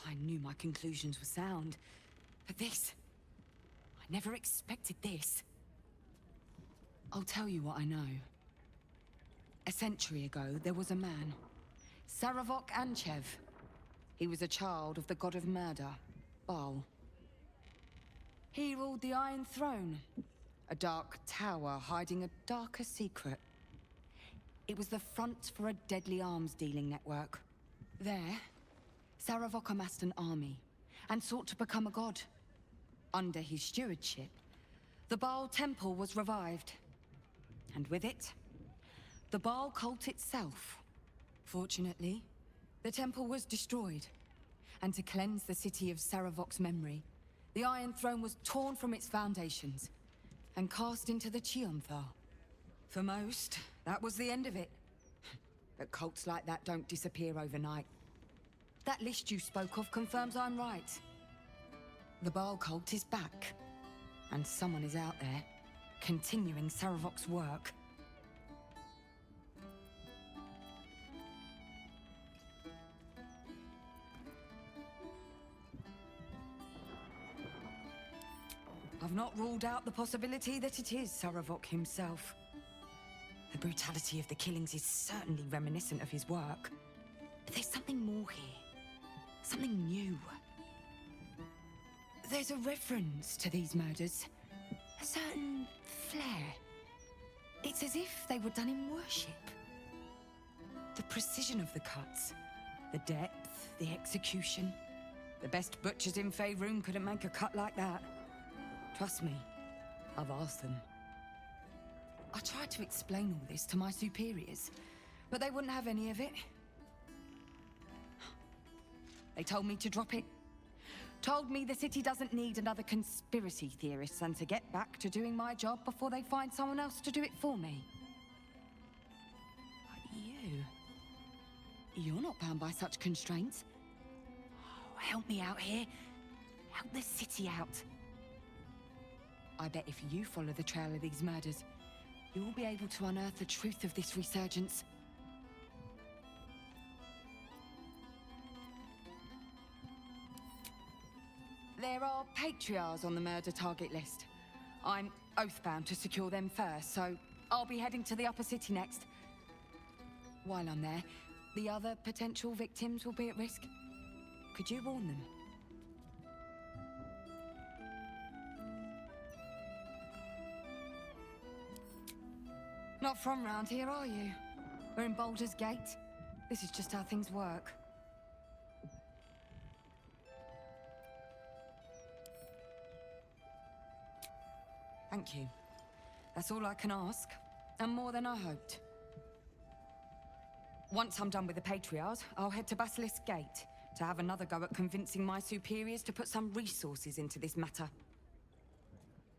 J: I knew my conclusions were sound. But this... I never expected this. I'll tell you what I know. A century ago, there was a man. Saravok Anchev. He was a child of the god of murder, Baal. He ruled the Iron Throne. A dark tower hiding a darker secret. It was the front for a deadly arms-dealing network. There, Saravok amassed an army and sought to become a god. Under his stewardship, the Baal Temple was revived. And with it, the Baal cult itself. Fortunately, the temple was destroyed. And to cleanse the city of Saravok's memory, the Iron Throne was torn from its foundations and cast into the Chionthar. For most, that was the end of it. But cults like that don't disappear overnight. That list you spoke of confirms I'm right. The Baal cult is back. And someone is out there, continuing Saravok's work. I've not ruled out the possibility that it is Saravok himself. The brutality of the killings is certainly reminiscent of his work. But there's something more here. Something new. There's a reference to these murders. A certain flair. It's as if they were done in worship. The precision of the cuts. The depth, the execution. The best butchers in Faerun couldn't make a cut like that. Trust me, I've asked them. I tried to explain all this to my superiors, but they wouldn't have any of it. They told me to drop it. Told me the city doesn't need another conspiracy theorist and to get back to doing my job before they find someone else to do it for me. But you're not bound by such constraints. Oh, help me out here. Help the city out. I bet if you follow the trail of these murders, you'll be able to unearth the truth of this resurgence. There are patriarchs on the murder target list. I'm oath-bound to secure them first, so I'll be heading to the upper city next. While I'm there, the other potential victims will be at risk. Could you warn them? Not from round here, are you? We're in Baldur's Gate. This is just how things work. Thank you. That's all I can ask, and more than I hoped. Once I'm done with the Patriarchs, I'll head to Basilisk Gate to have another go at convincing my superiors to put some resources into this matter.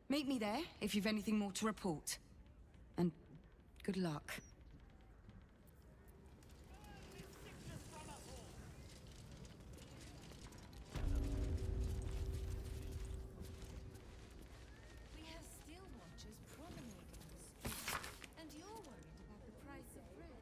J: Meet me there if you've anything more to report. And good luck.
I: We have steel watchers promenading the streets, and you're worried about the price of bread.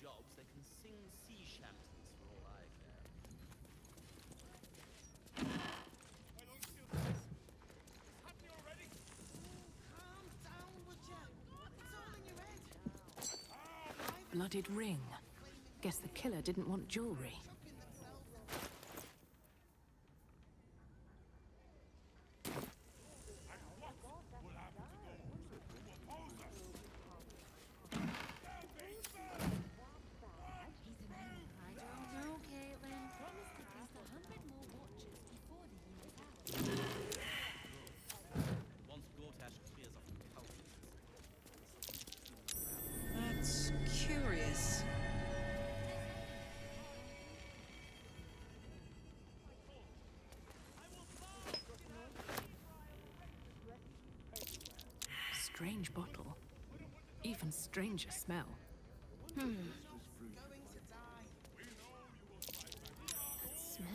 H: Jobs, they can sing sea shanties for all I care.
D: Happy already?
L: Calm down, would you? It's all in your head.
A: Blooded ring. Guess the killer didn't want jewelry.
C: That's curious.
A: Strange bottle. Even stranger smell.
Z: That smell.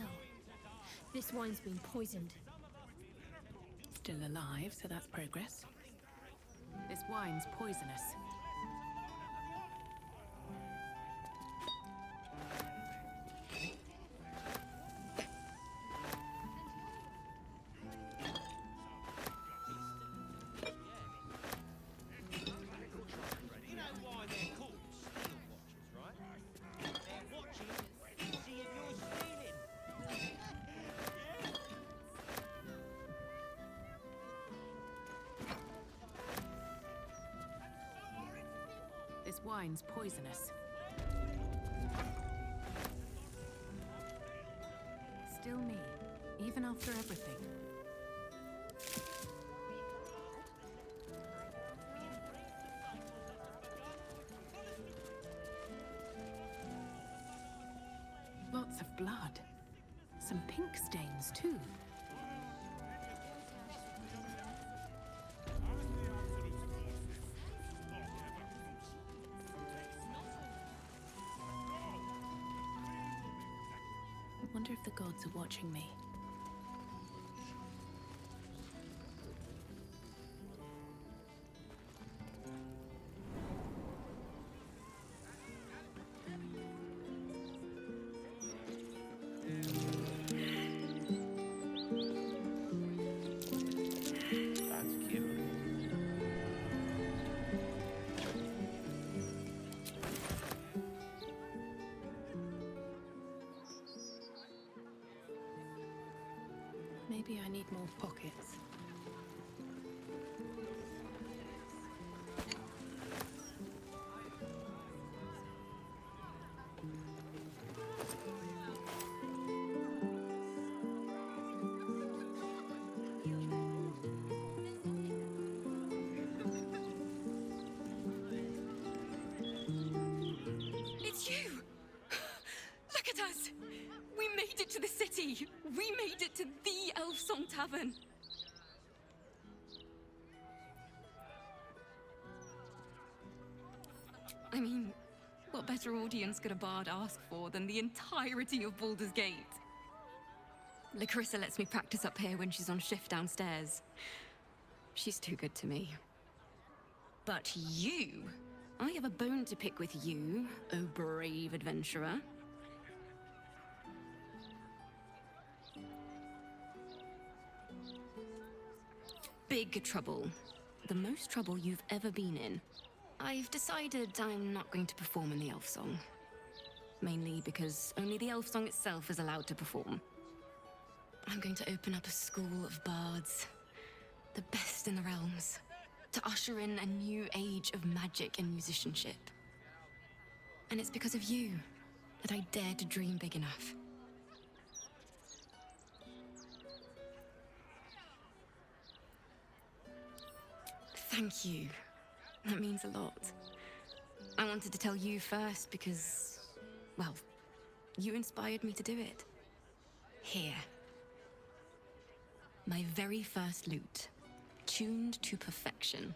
Z: This wine's been poisoned.
A: Still alive, so that's progress. This wine's poisonous.
D: You know why they're called steel watchers, right? They're watching to see if you're stealing.
A: This wine's poisonous. Still me, even after everything. Lots of blood. Some pink stains, too. Wonder if the gods are watching me. Maybe I need more pockets.
J: It's you! Look at us! We made it to the city! We made it to the Elf Song Tavern! I mean, what better audience could a bard ask for than the entirety of Baldur's Gate? Larissa lets me practice up here when she's on shift downstairs. She's too good to me. But you... I have a bone to pick with you, oh brave adventurer. Big trouble. The most trouble you've ever been in. I've decided I'm not going to perform in the elf song. Mainly because only the elf song itself is allowed to perform. I'm going to open up a school of bards. The best in the realms. To usher in a new age of magic and musicianship. And it's because of you that I dare to dream big enough. Thank you. That means a lot. I wanted to tell you first because, well, you inspired me to do it. Here. My very first lute. Tuned to perfection.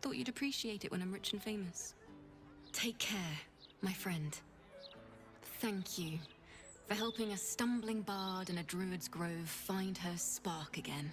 J: Thought you'd appreciate it when I'm rich and famous. Take care, my friend. Thank you for helping a stumbling bard in a druid's grove find her spark again.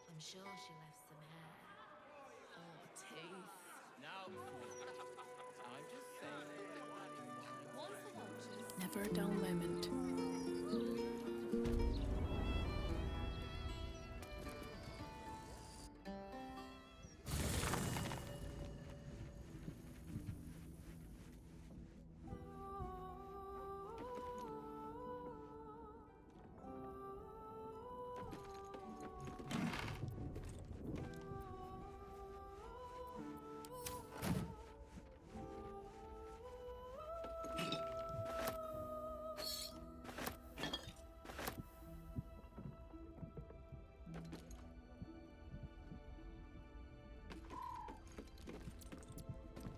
A: I'm sure she left some hair. Or teeth. No. I'm just saying. One for watchers. Never a dull moment.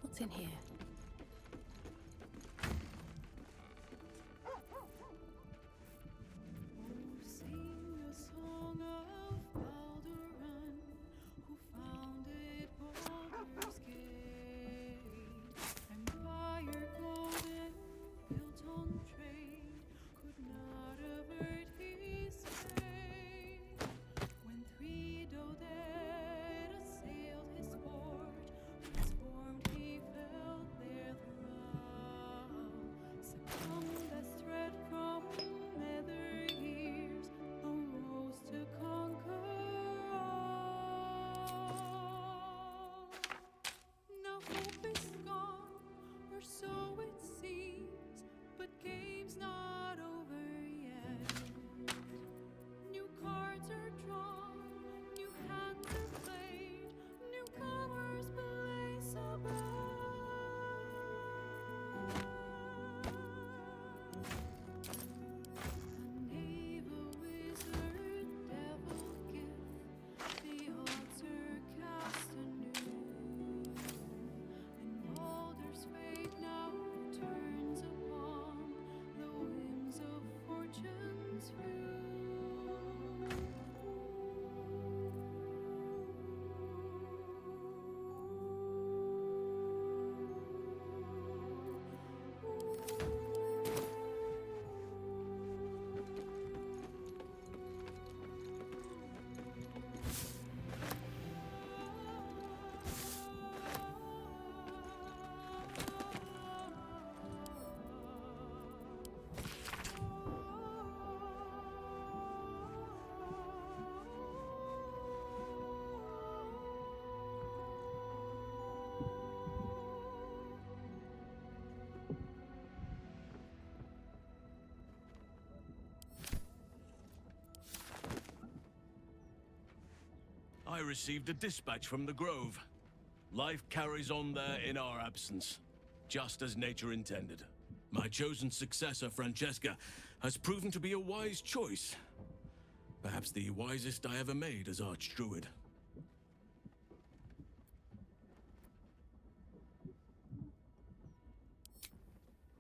A: What's in here? so it seems, but game's not over yet. New cards are drawn, new hands are played, newcomers place above. A knave, a wizard, devil gift, the odds are cast anew, and Baldur's fate now turns upon the whims of fortune's view.
H: I received a dispatch from the Grove. Life carries on there in our absence, just as nature intended. My chosen successor, Francesca, has proven to be a wise choice. Perhaps the wisest I ever made as Archdruid.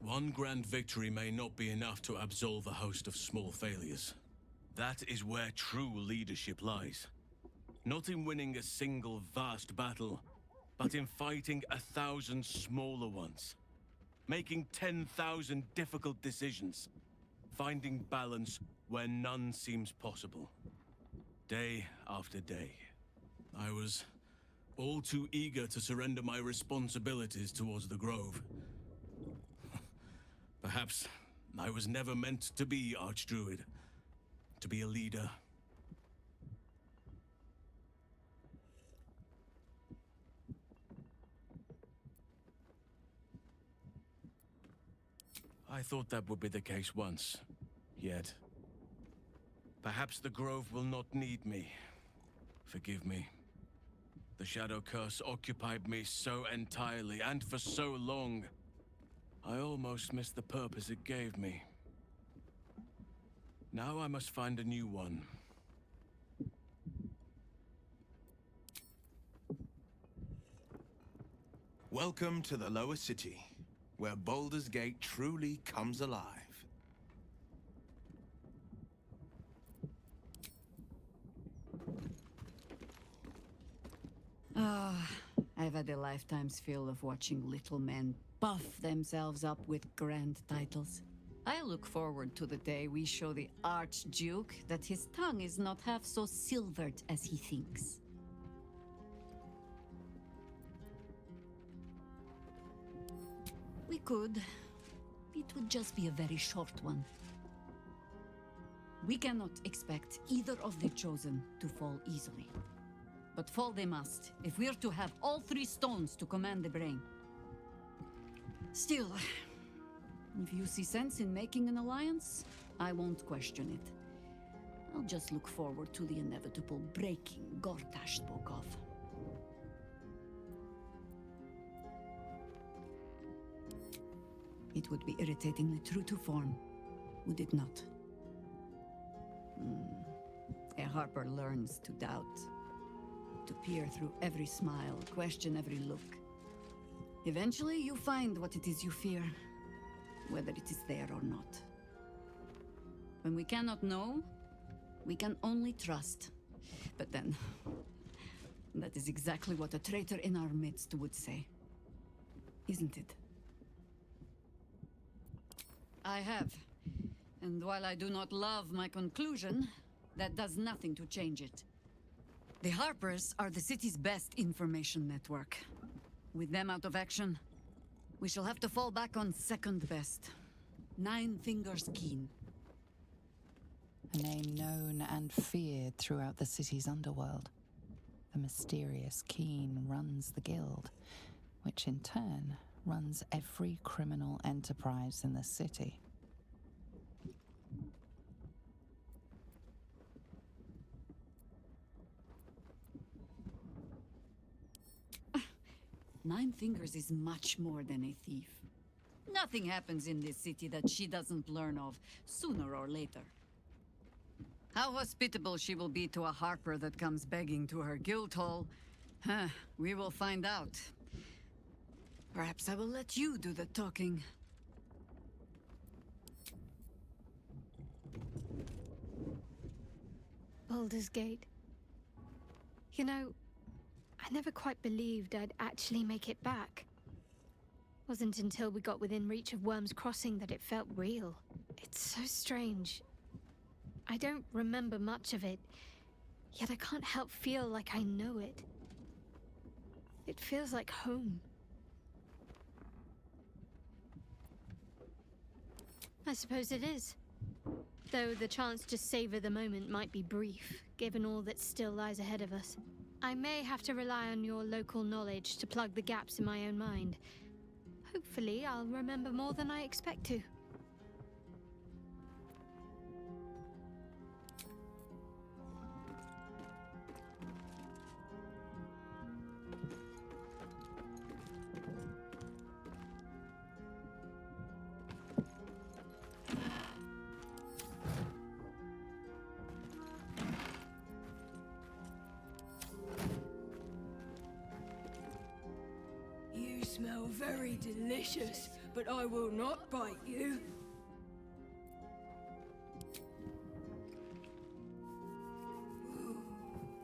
H: One grand victory may not be enough to absolve a host of small failures. That is where true leadership lies. Not in winning a single vast battle, but in fighting 1,000 smaller ones. Making 10,000 difficult decisions. Finding balance where none seems possible. Day after day. I was all too eager to surrender my responsibilities towards the Grove. Perhaps I was never meant to be Archdruid. To be a leader. I thought that would be the case once, yet perhaps the Grove will not need me. Forgive me. The Shadow Curse occupied me so entirely and for so long, I almost missed the purpose it gave me. Now I must find a new one.
M: Welcome to the Lower City, where Baldur's Gate truly comes alive.
R: Ah, I've had a lifetime's fill of watching little men buff themselves up with grand titles. I look forward to the day we show the Archduke that his tongue is not half so silvered as he thinks. We could. It would just be a very short one. We cannot expect either of the Chosen to fall easily. But fall they must, if we're to have all three stones to command the brain. Still, if you see sense in making an alliance, I won't question it. I'll just look forward to the inevitable breaking Gortash spoke of. It would be irritatingly true to form, would it not? A Harper learns to doubt, to peer through every smile, question every look. Eventually, you find what it is you fear, whether it is there or not. When we cannot know, we can only trust. But then, that is exactly what a traitor in our midst would say. Isn't it? I have. And while I do not love my conclusion, that does nothing to change it. The Harpers are the city's best information network. With them out of action, we shall have to fall back on second best. Nine Fingers Keen.
B: A name known and feared throughout the city's underworld. The mysterious Keen runs the guild, which in turn runs every criminal enterprise in the city.
R: Nine Fingers is much more than a thief. Nothing happens in this city that she doesn't learn of sooner or later. How hospitable she will be to a harper that comes begging to her guild hall, we will find out. Perhaps I will let you do the talking.
Z: Baldur's Gate. You know, I never quite believed I'd actually make it back. Wasn't until we got within reach of Worm's Crossing that it felt real. It's so strange. I don't remember much of it, yet I can't help feel like I know it. It feels like home. I suppose it is. Though the chance to savor the moment might be brief, given all that still lies ahead of us. I may have to rely on your local knowledge to plug the gaps in my own mind. Hopefully, I'll remember more than I expect to.
K: You smell very delicious, but I will not bite you.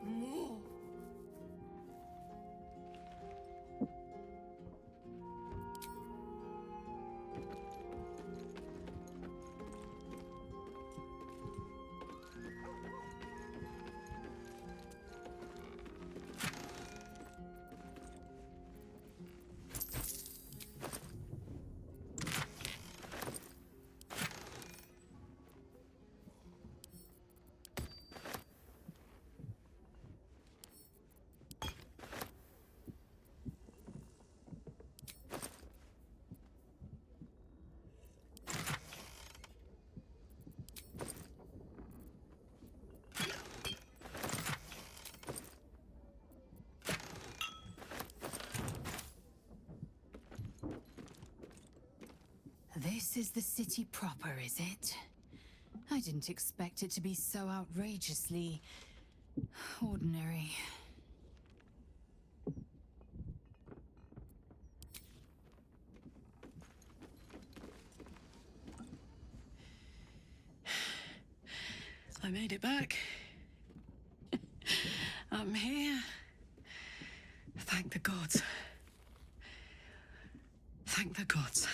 K: More.
B: This is the city proper, is it? I didn't expect it to be so outrageously ordinary.
C: I made it back. I'm here. Thank the gods. Thank the gods.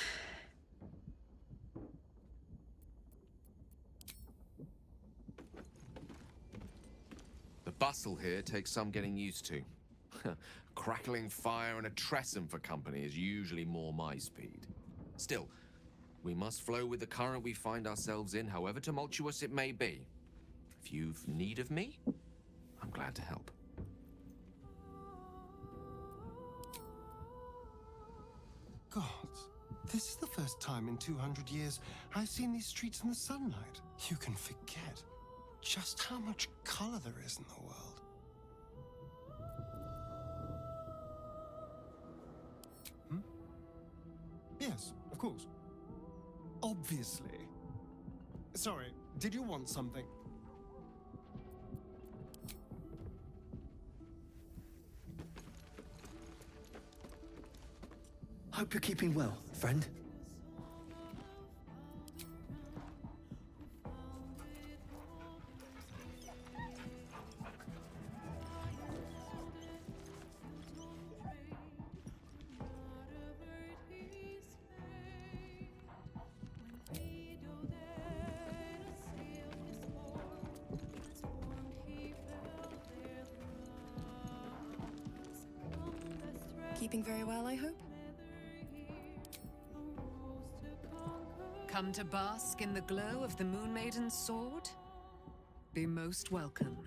N: The bustle here takes some getting used to. Crackling fire and a tresson for company is usually more my speed. Still, we must flow with the current we find ourselves in, however tumultuous it may be. If you've need of me, I'm glad to help.
S: Gods, this is the first time in 200 years I've seen these streets in the sunlight. You can forget just how much color there is in the world. Yes, of course. Obviously. Sorry, did you want something?
U: Hope you're keeping well, friend.
X: Keeping very well, I hope?
C: Come to bask in the glow of the Moon Maiden's sword? Be most welcome.